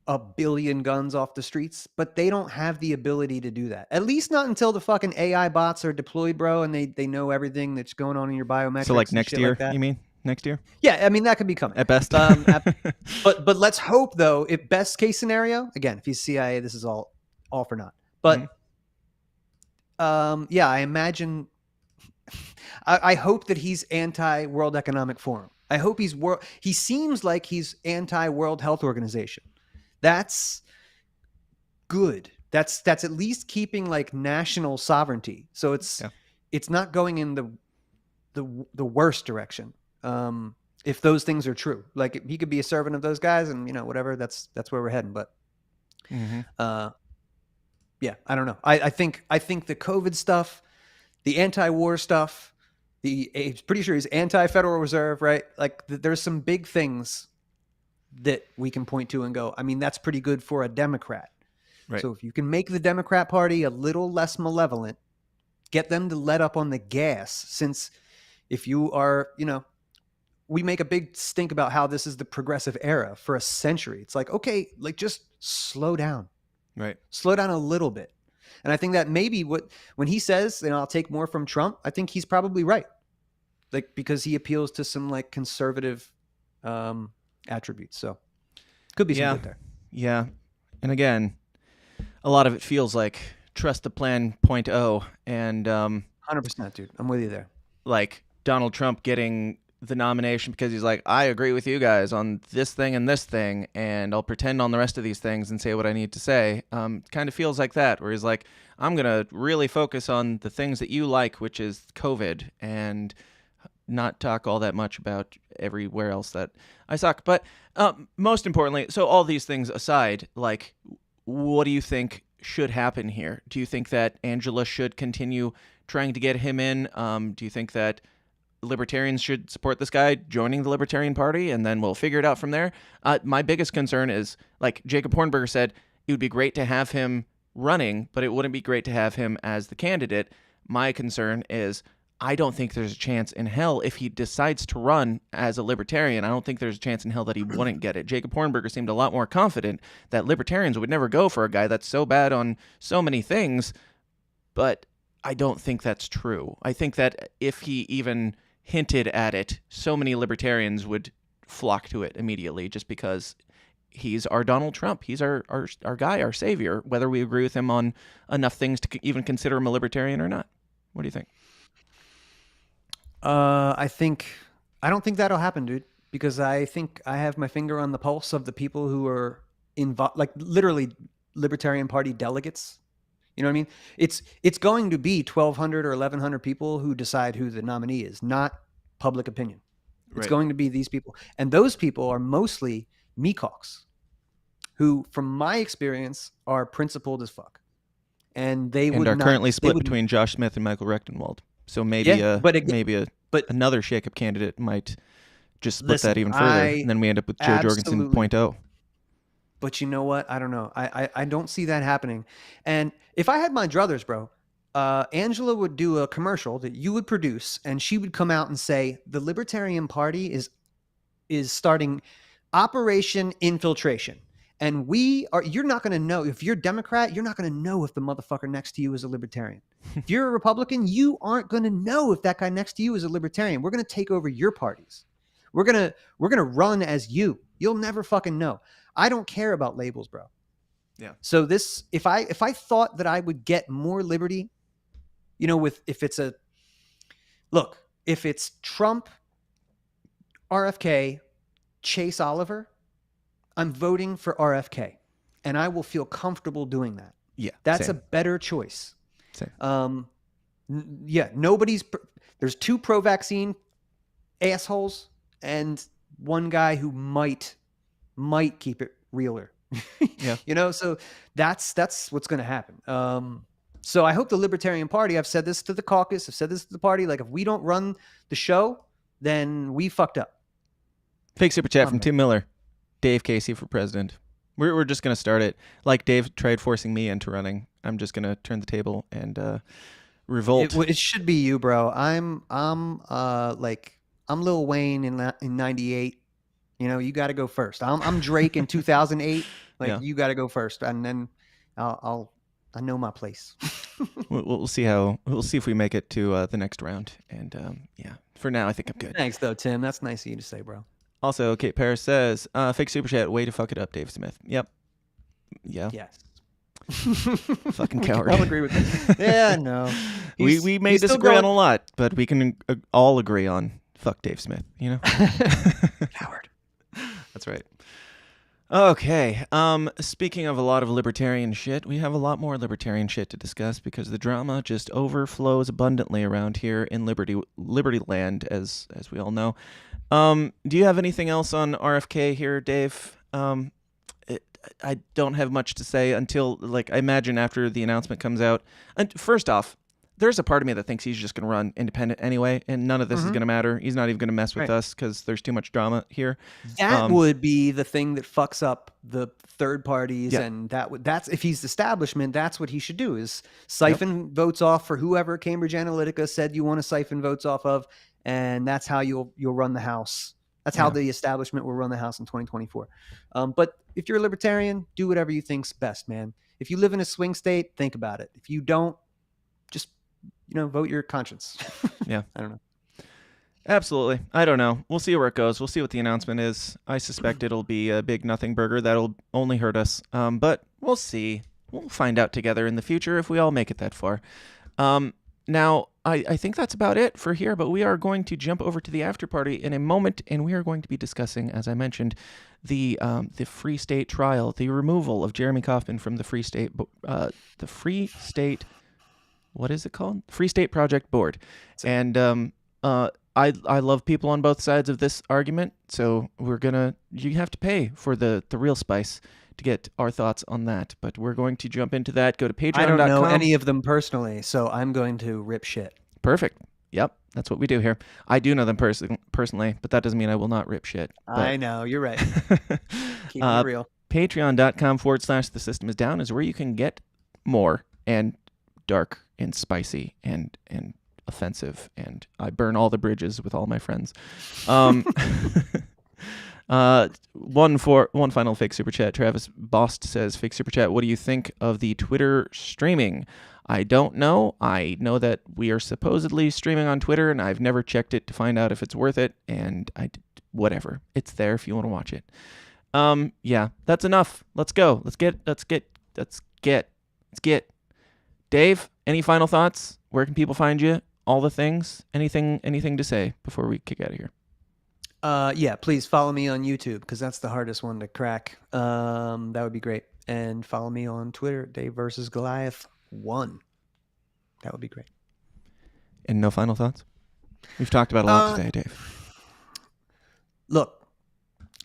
1 billion guns off the streets, but they don't have the ability to do that. At least not until the fucking AI bots are deployed, bro, and they know everything that's going on in your biometrics. So like next year, like you mean? Next year? Yeah, I mean, that could be coming. At best. But let's hope, though, if best case scenario, again, if he's CIA, this is all for naught. But yeah, I imagine, I hope that he's anti-World Economic Forum. I hope he seems like he's anti-World Health Organization. That's good. That's at least keeping like national sovereignty. So it's not going in the worst direction. If those things are true, like he could be a servant of those guys, and whatever. That's where we're heading. But yeah, I don't know. I think the COVID stuff, the anti-war stuff. He's pretty sure he's anti-Federal Reserve, right? Like there's some big things that we can point to and go, I mean, that's pretty good for a Democrat. Right. So if you can make the Democrat Party a little less malevolent, get them to let up on the gas, since if you are, we make a big stink about how this is the progressive era for a century. It's like, okay, like just slow down. Right. Slow down a little bit. And I think that maybe when he says, I'll take more from Trump, I think he's probably right. Like, because he appeals to some like conservative attributes. So could be some good there. Yeah. And again, a lot of it feels like trust the plan 0.0 and 100%, dude. I'm with you there. Like Donald Trump getting the nomination because he's like, I agree with you guys on this thing, and I'll pretend on the rest of these things and say what I need to say. Kind of feels like that, where he's like, I'm going to really focus on the things that you like, which is COVID, and not talk all that much about everywhere else that I suck. But most importantly, so all these things aside, like, what do you think should happen here? Do you think that Angela should continue trying to get him in? Do you think that Libertarians should support this guy joining the Libertarian Party, and then we'll figure it out from there? My biggest concern is, like Jacob Hornberger said, it would be great to have him running, but it wouldn't be great to have him as the candidate. My concern is I don't think there's a chance in hell if he decides to run as a Libertarian. I don't think there's a chance in hell that he wouldn't get it. Jacob Hornberger seemed a lot more confident that Libertarians would never go for a guy that's so bad on so many things, but I don't think that's true. I think that if he even hinted at it, so many Libertarians would flock to it immediately, just because he's our Donald Trump. He's our guy, our savior, whether we agree with him on enough things to even consider him a Libertarian or not. What do you think? I don't think that'll happen, dude, because I think I have my finger on the pulse of the people who are involved, like literally Libertarian Party delegates. You know what I mean? It's going to be 1,200 or 1,100 people who decide who the nominee is, not public opinion. It's going to be these people. And those people are mostly meathawks who, from my experience, are principled as fuck. And they would are not, currently split between Josh Smith and Michael Rechtenwald. So maybe another shake-up candidate might just split that even further, and then we end up with Joe Jorgensen 0.0. But you know what? I don't know. I don't see that happening. And if I had my druthers, bro, Angela would do a commercial that you would produce, and she would come out and say, the Libertarian Party is starting Operation Infiltration. And you're not going to know. If you're Democrat, you're not going to know if the motherfucker next to you is a Libertarian. If you're a Republican, you aren't going to know if that guy next to you is a Libertarian. We're going to take over your parties. We're gonna run as you. You'll never fucking know. I don't care about labels, bro. Yeah. So this, if I thought that I would get more liberty, if it's Trump, RFK, Chase Oliver, I'm voting for RFK, and I will feel comfortable doing that. Yeah, that's same. a better choice. Same. There's 2 pro-vaccine assholes and one guy who might keep it realer. Yeah. So that's what's going to happen. So I hope the Libertarian Party, I've said this to the caucus, I've said this to the party, like if we don't run the show, then we fucked up. Fake super chat from Tim Miller. Dave Casey for president. We're just going to start it. Like Dave tried forcing me into running. I'm just going to turn the table and revolt. It should be you, bro. I'm Lil Wayne in 98. You got to go first. I'm Drake in 2008. You got to go first, and then I know my place. We'll see if we make it to the next round. And for now, I think I'm good. Thanks, though, Tim. That's nice of you to say, bro. Also, Kate Paris says, fake super chat, way to fuck it up, Dave Smith. Yep. Yeah. Yes. Fucking coward. I'll agree with that. Yeah, no. We may disagree on a lot, but we can all agree on fuck Dave Smith, Coward. That's right. Okay. Speaking of a lot of libertarian shit, we have a lot more libertarian shit to discuss because the drama just overflows abundantly around here in Liberty Land, as we all know. Do you have anything else on RFK here, Dave? I don't have much to say until, I imagine after the announcement comes out. And first off, there's a part of me that thinks he's just going to run independent anyway, and none of this is going to matter. He's not even going to mess with us because there's too much drama here. That would be the thing that fucks up the third parties, and that's if he's the establishment, that's what he should do, is siphon votes off for whoever Cambridge Analytica said you want to siphon votes off of, and that's how you'll run the House. That's how the establishment will run the House in 2024. But if you're a libertarian, do whatever you think's best, man. If you live in a swing state, think about it. If you don't, just vote your conscience. Yeah. I don't know. Absolutely. I don't know. We'll see where it goes. We'll see what the announcement is. I suspect it'll be a big nothing burger that'll only hurt us. But we'll see. We'll find out together in the future if we all make it that far. Now, I think that's about it for here, but we are going to jump over to the after party in a moment, and we are going to be discussing, as I mentioned, the Free State trial, the removal of Jeremy Kauffman from the Free State, what is it called? Free State Project Board. And I love people on both sides of this argument, so you have to pay for the real spice to get our thoughts on that. But we're going to jump into that. Go to patreon.com. I don't know any of them personally, so I'm going to rip shit. Perfect. Yep, that's what we do here. I do know them personally, but that doesn't mean I will not rip shit. I know, you're right. Keep it real. Patreon.com/The System Is Down is where you can get more and dark and spicy and offensive, and I burn all the bridges with all my friends. One final fake super chat. Travis Bost says, fake super chat, what do you think of the Twitter streaming? I don't know. I know that we are supposedly streaming on Twitter, and I've never checked it to find out if it's worth it, and whatever. It's there if you want to watch it. Yeah, that's enough. Let's go. Let's get. Dave, any final thoughts? Where can people find you? All the things? Anything to say before we kick out of here? Yeah, please follow me on YouTube because that's the hardest one to crack. That would be great. And follow me on Twitter, Dave versus Goliath 1. That would be great. And no final thoughts? We've talked about a lot today, Dave. Look,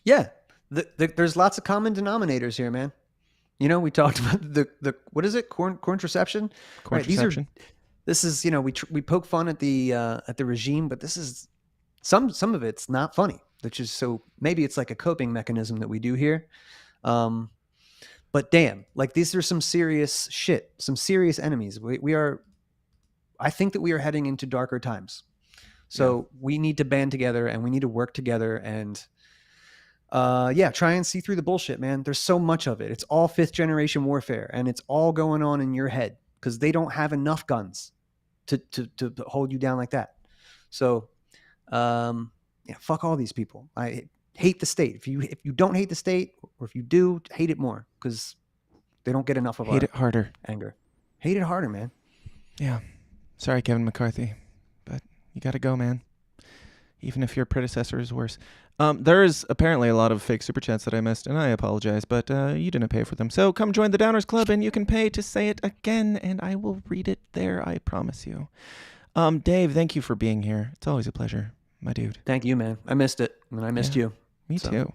yeah, there's lots of common denominators here, man. We talked about the what is it? Contraception? Contraception. Right, this is, we poke fun at the regime, but this is some of it's not funny, which is, so maybe it's like a coping mechanism that we do here. But damn, these are some serious shit, some serious enemies. I think that we are heading into darker times. So we need to band together and we need to work together and try and see through the bullshit, man. There's so much of it. It's all 5th generation warfare, and it's all going on in your head because they don't have enough guns to hold you down like that. So, fuck all these people. I hate the state. If you don't hate the state, or if you do, hate it more, because they don't get enough of hate it harder. Anger. Hate it harder, man. Yeah. Sorry, Kevin McCarthy, but you got to go, man. Even if your predecessor is worse. There is apparently a lot of fake super chats that I missed, and I apologize, but you didn't pay for them. So come join the Downers Club, and you can pay to say it again, and I will read it there, I promise you. Dave, thank you for being here. It's always a pleasure, my dude. Thank you, man. I missed it, and I missed you. Me too.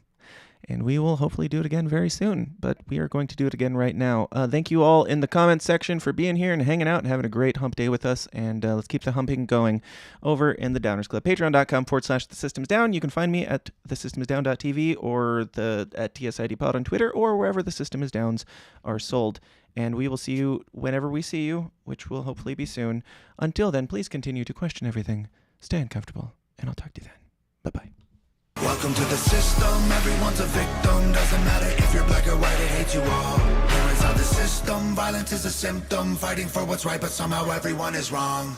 And we will hopefully do it again very soon, but we are going to do it again right now. Thank you all in the comments section for being here and hanging out and having a great hump day with us. And let's keep the humping going over in the Downers Club. Patreon.com/thesystemsdown. You can find me at thesystemsdown.tv or at TSIDpod on Twitter or wherever the System is Downs are sold. And we will see you whenever we see you, which will hopefully be soon. Until then, please continue to question everything. Stay uncomfortable, and I'll talk to you then. Bye-bye. Welcome to the system, everyone's a victim. Doesn't matter if you're black or white, it hates you all. Here is how the system, violence is a symptom. Fighting for what's right, but somehow everyone is wrong.